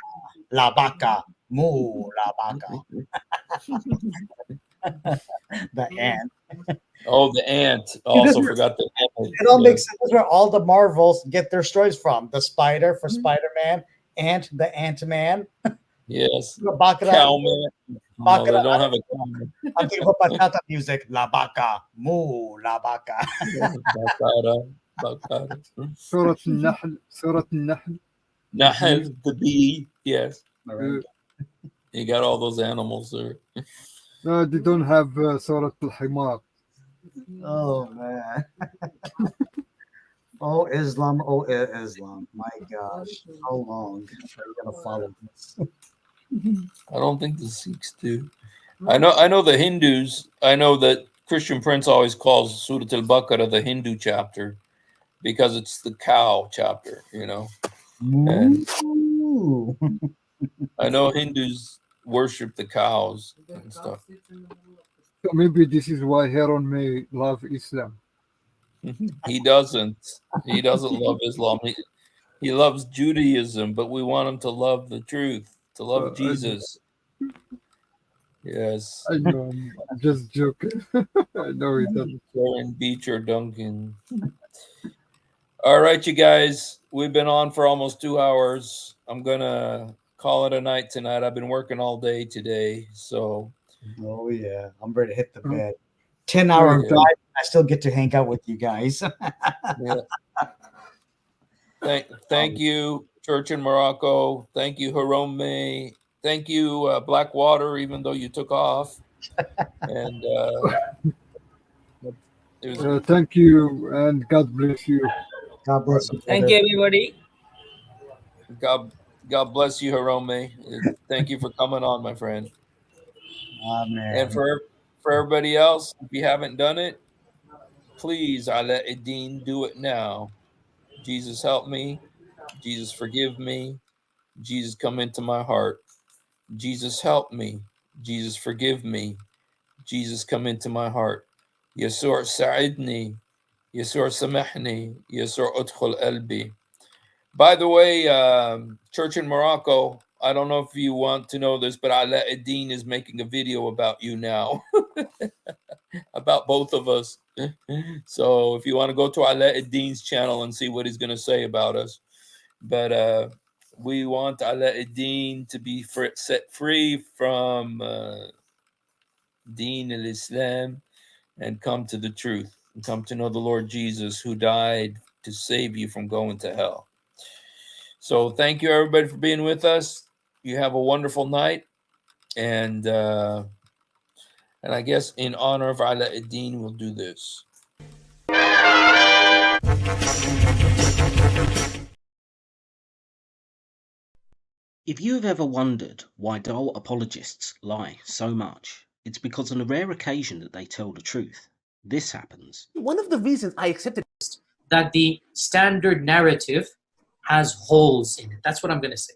La Baca, Mu La Baca, the ant. oh, the ant. this Also is- forgot the ant. It all Yeah. makes sense. That's where all the Marvels get their stories from. The spider for Spider-Man, Ant, the Ant-Man, Yes, the Baccarat, cowman. No, they don't have a camera. I'm thinking about bachata music. La vaca, moo, la vaca. Bakara, bakara. سورة النحل سورة النحل. Nahl, the bee. Yes, All right. you got all those animals there. No, they don't have سورة الحمار. Oh man. Oh Islam, Islam. My gosh. How long are you gonna follow this? I don't think the Sikhs do. I know the Hindus. I know that Christian Prince always calls Surat al-Baqarah the Hindu chapter because it's the cow chapter, you know. And Ooh. I know Hindus worship the cows and stuff. So maybe this is why Heron may love Islam. He doesn't. He doesn't love Islam. He loves Judaism, but we want him to love the truth, to love Jesus. Yes. I know, I'm just joking. I know it doesn't. Karen Beach or Duncan. All right, you guys. We've been on for almost 2 hours. I'm gonna call it a night tonight. I've been working all day today, so Oh yeah. I'm ready to hit the bed. 10-hour Yeah. drive. I still get to hang out with you guys. yeah. Thank you, Church in Morocco. Thank you, Harome. Thank you, Blackwater, even though you took off. And it was, Thank you and God bless you. God bless you. Thank you, everybody. God bless you, Harome. Thank you for coming on, my friend. Amen. And for everybody else, if you haven't done it, please, Ala Eddin, do it now. Jesus, help me. Jesus, forgive me. Jesus, come into my heart. Jesus, help me. Jesus, forgive me. Jesus, come into my heart. Yesur, sa'idni. Yesur, samahni. Yesur, udkhul qalbi. By the way, Church in Morocco, I don't know if you want to know this, but Ala Eddin is making a video about you now, about both of us. So if you want to go to Ala Eddin's channel and see what he's going to say about us. But we want Ala Eddin to be set free from Deen al-Islam and come to the truth and come to know the Lord Jesus, who died to save you from going to hell. So thank you, everybody, for being with us. You have a wonderful night. And I guess in honor of Ala Eddin, we'll do this. If you have ever wondered why dull apologists lie so much, it's because on a rare occasion that they tell the truth, this happens. One of the reasons I accepted That the standard narrative has holes in it. That's what I'm going to say.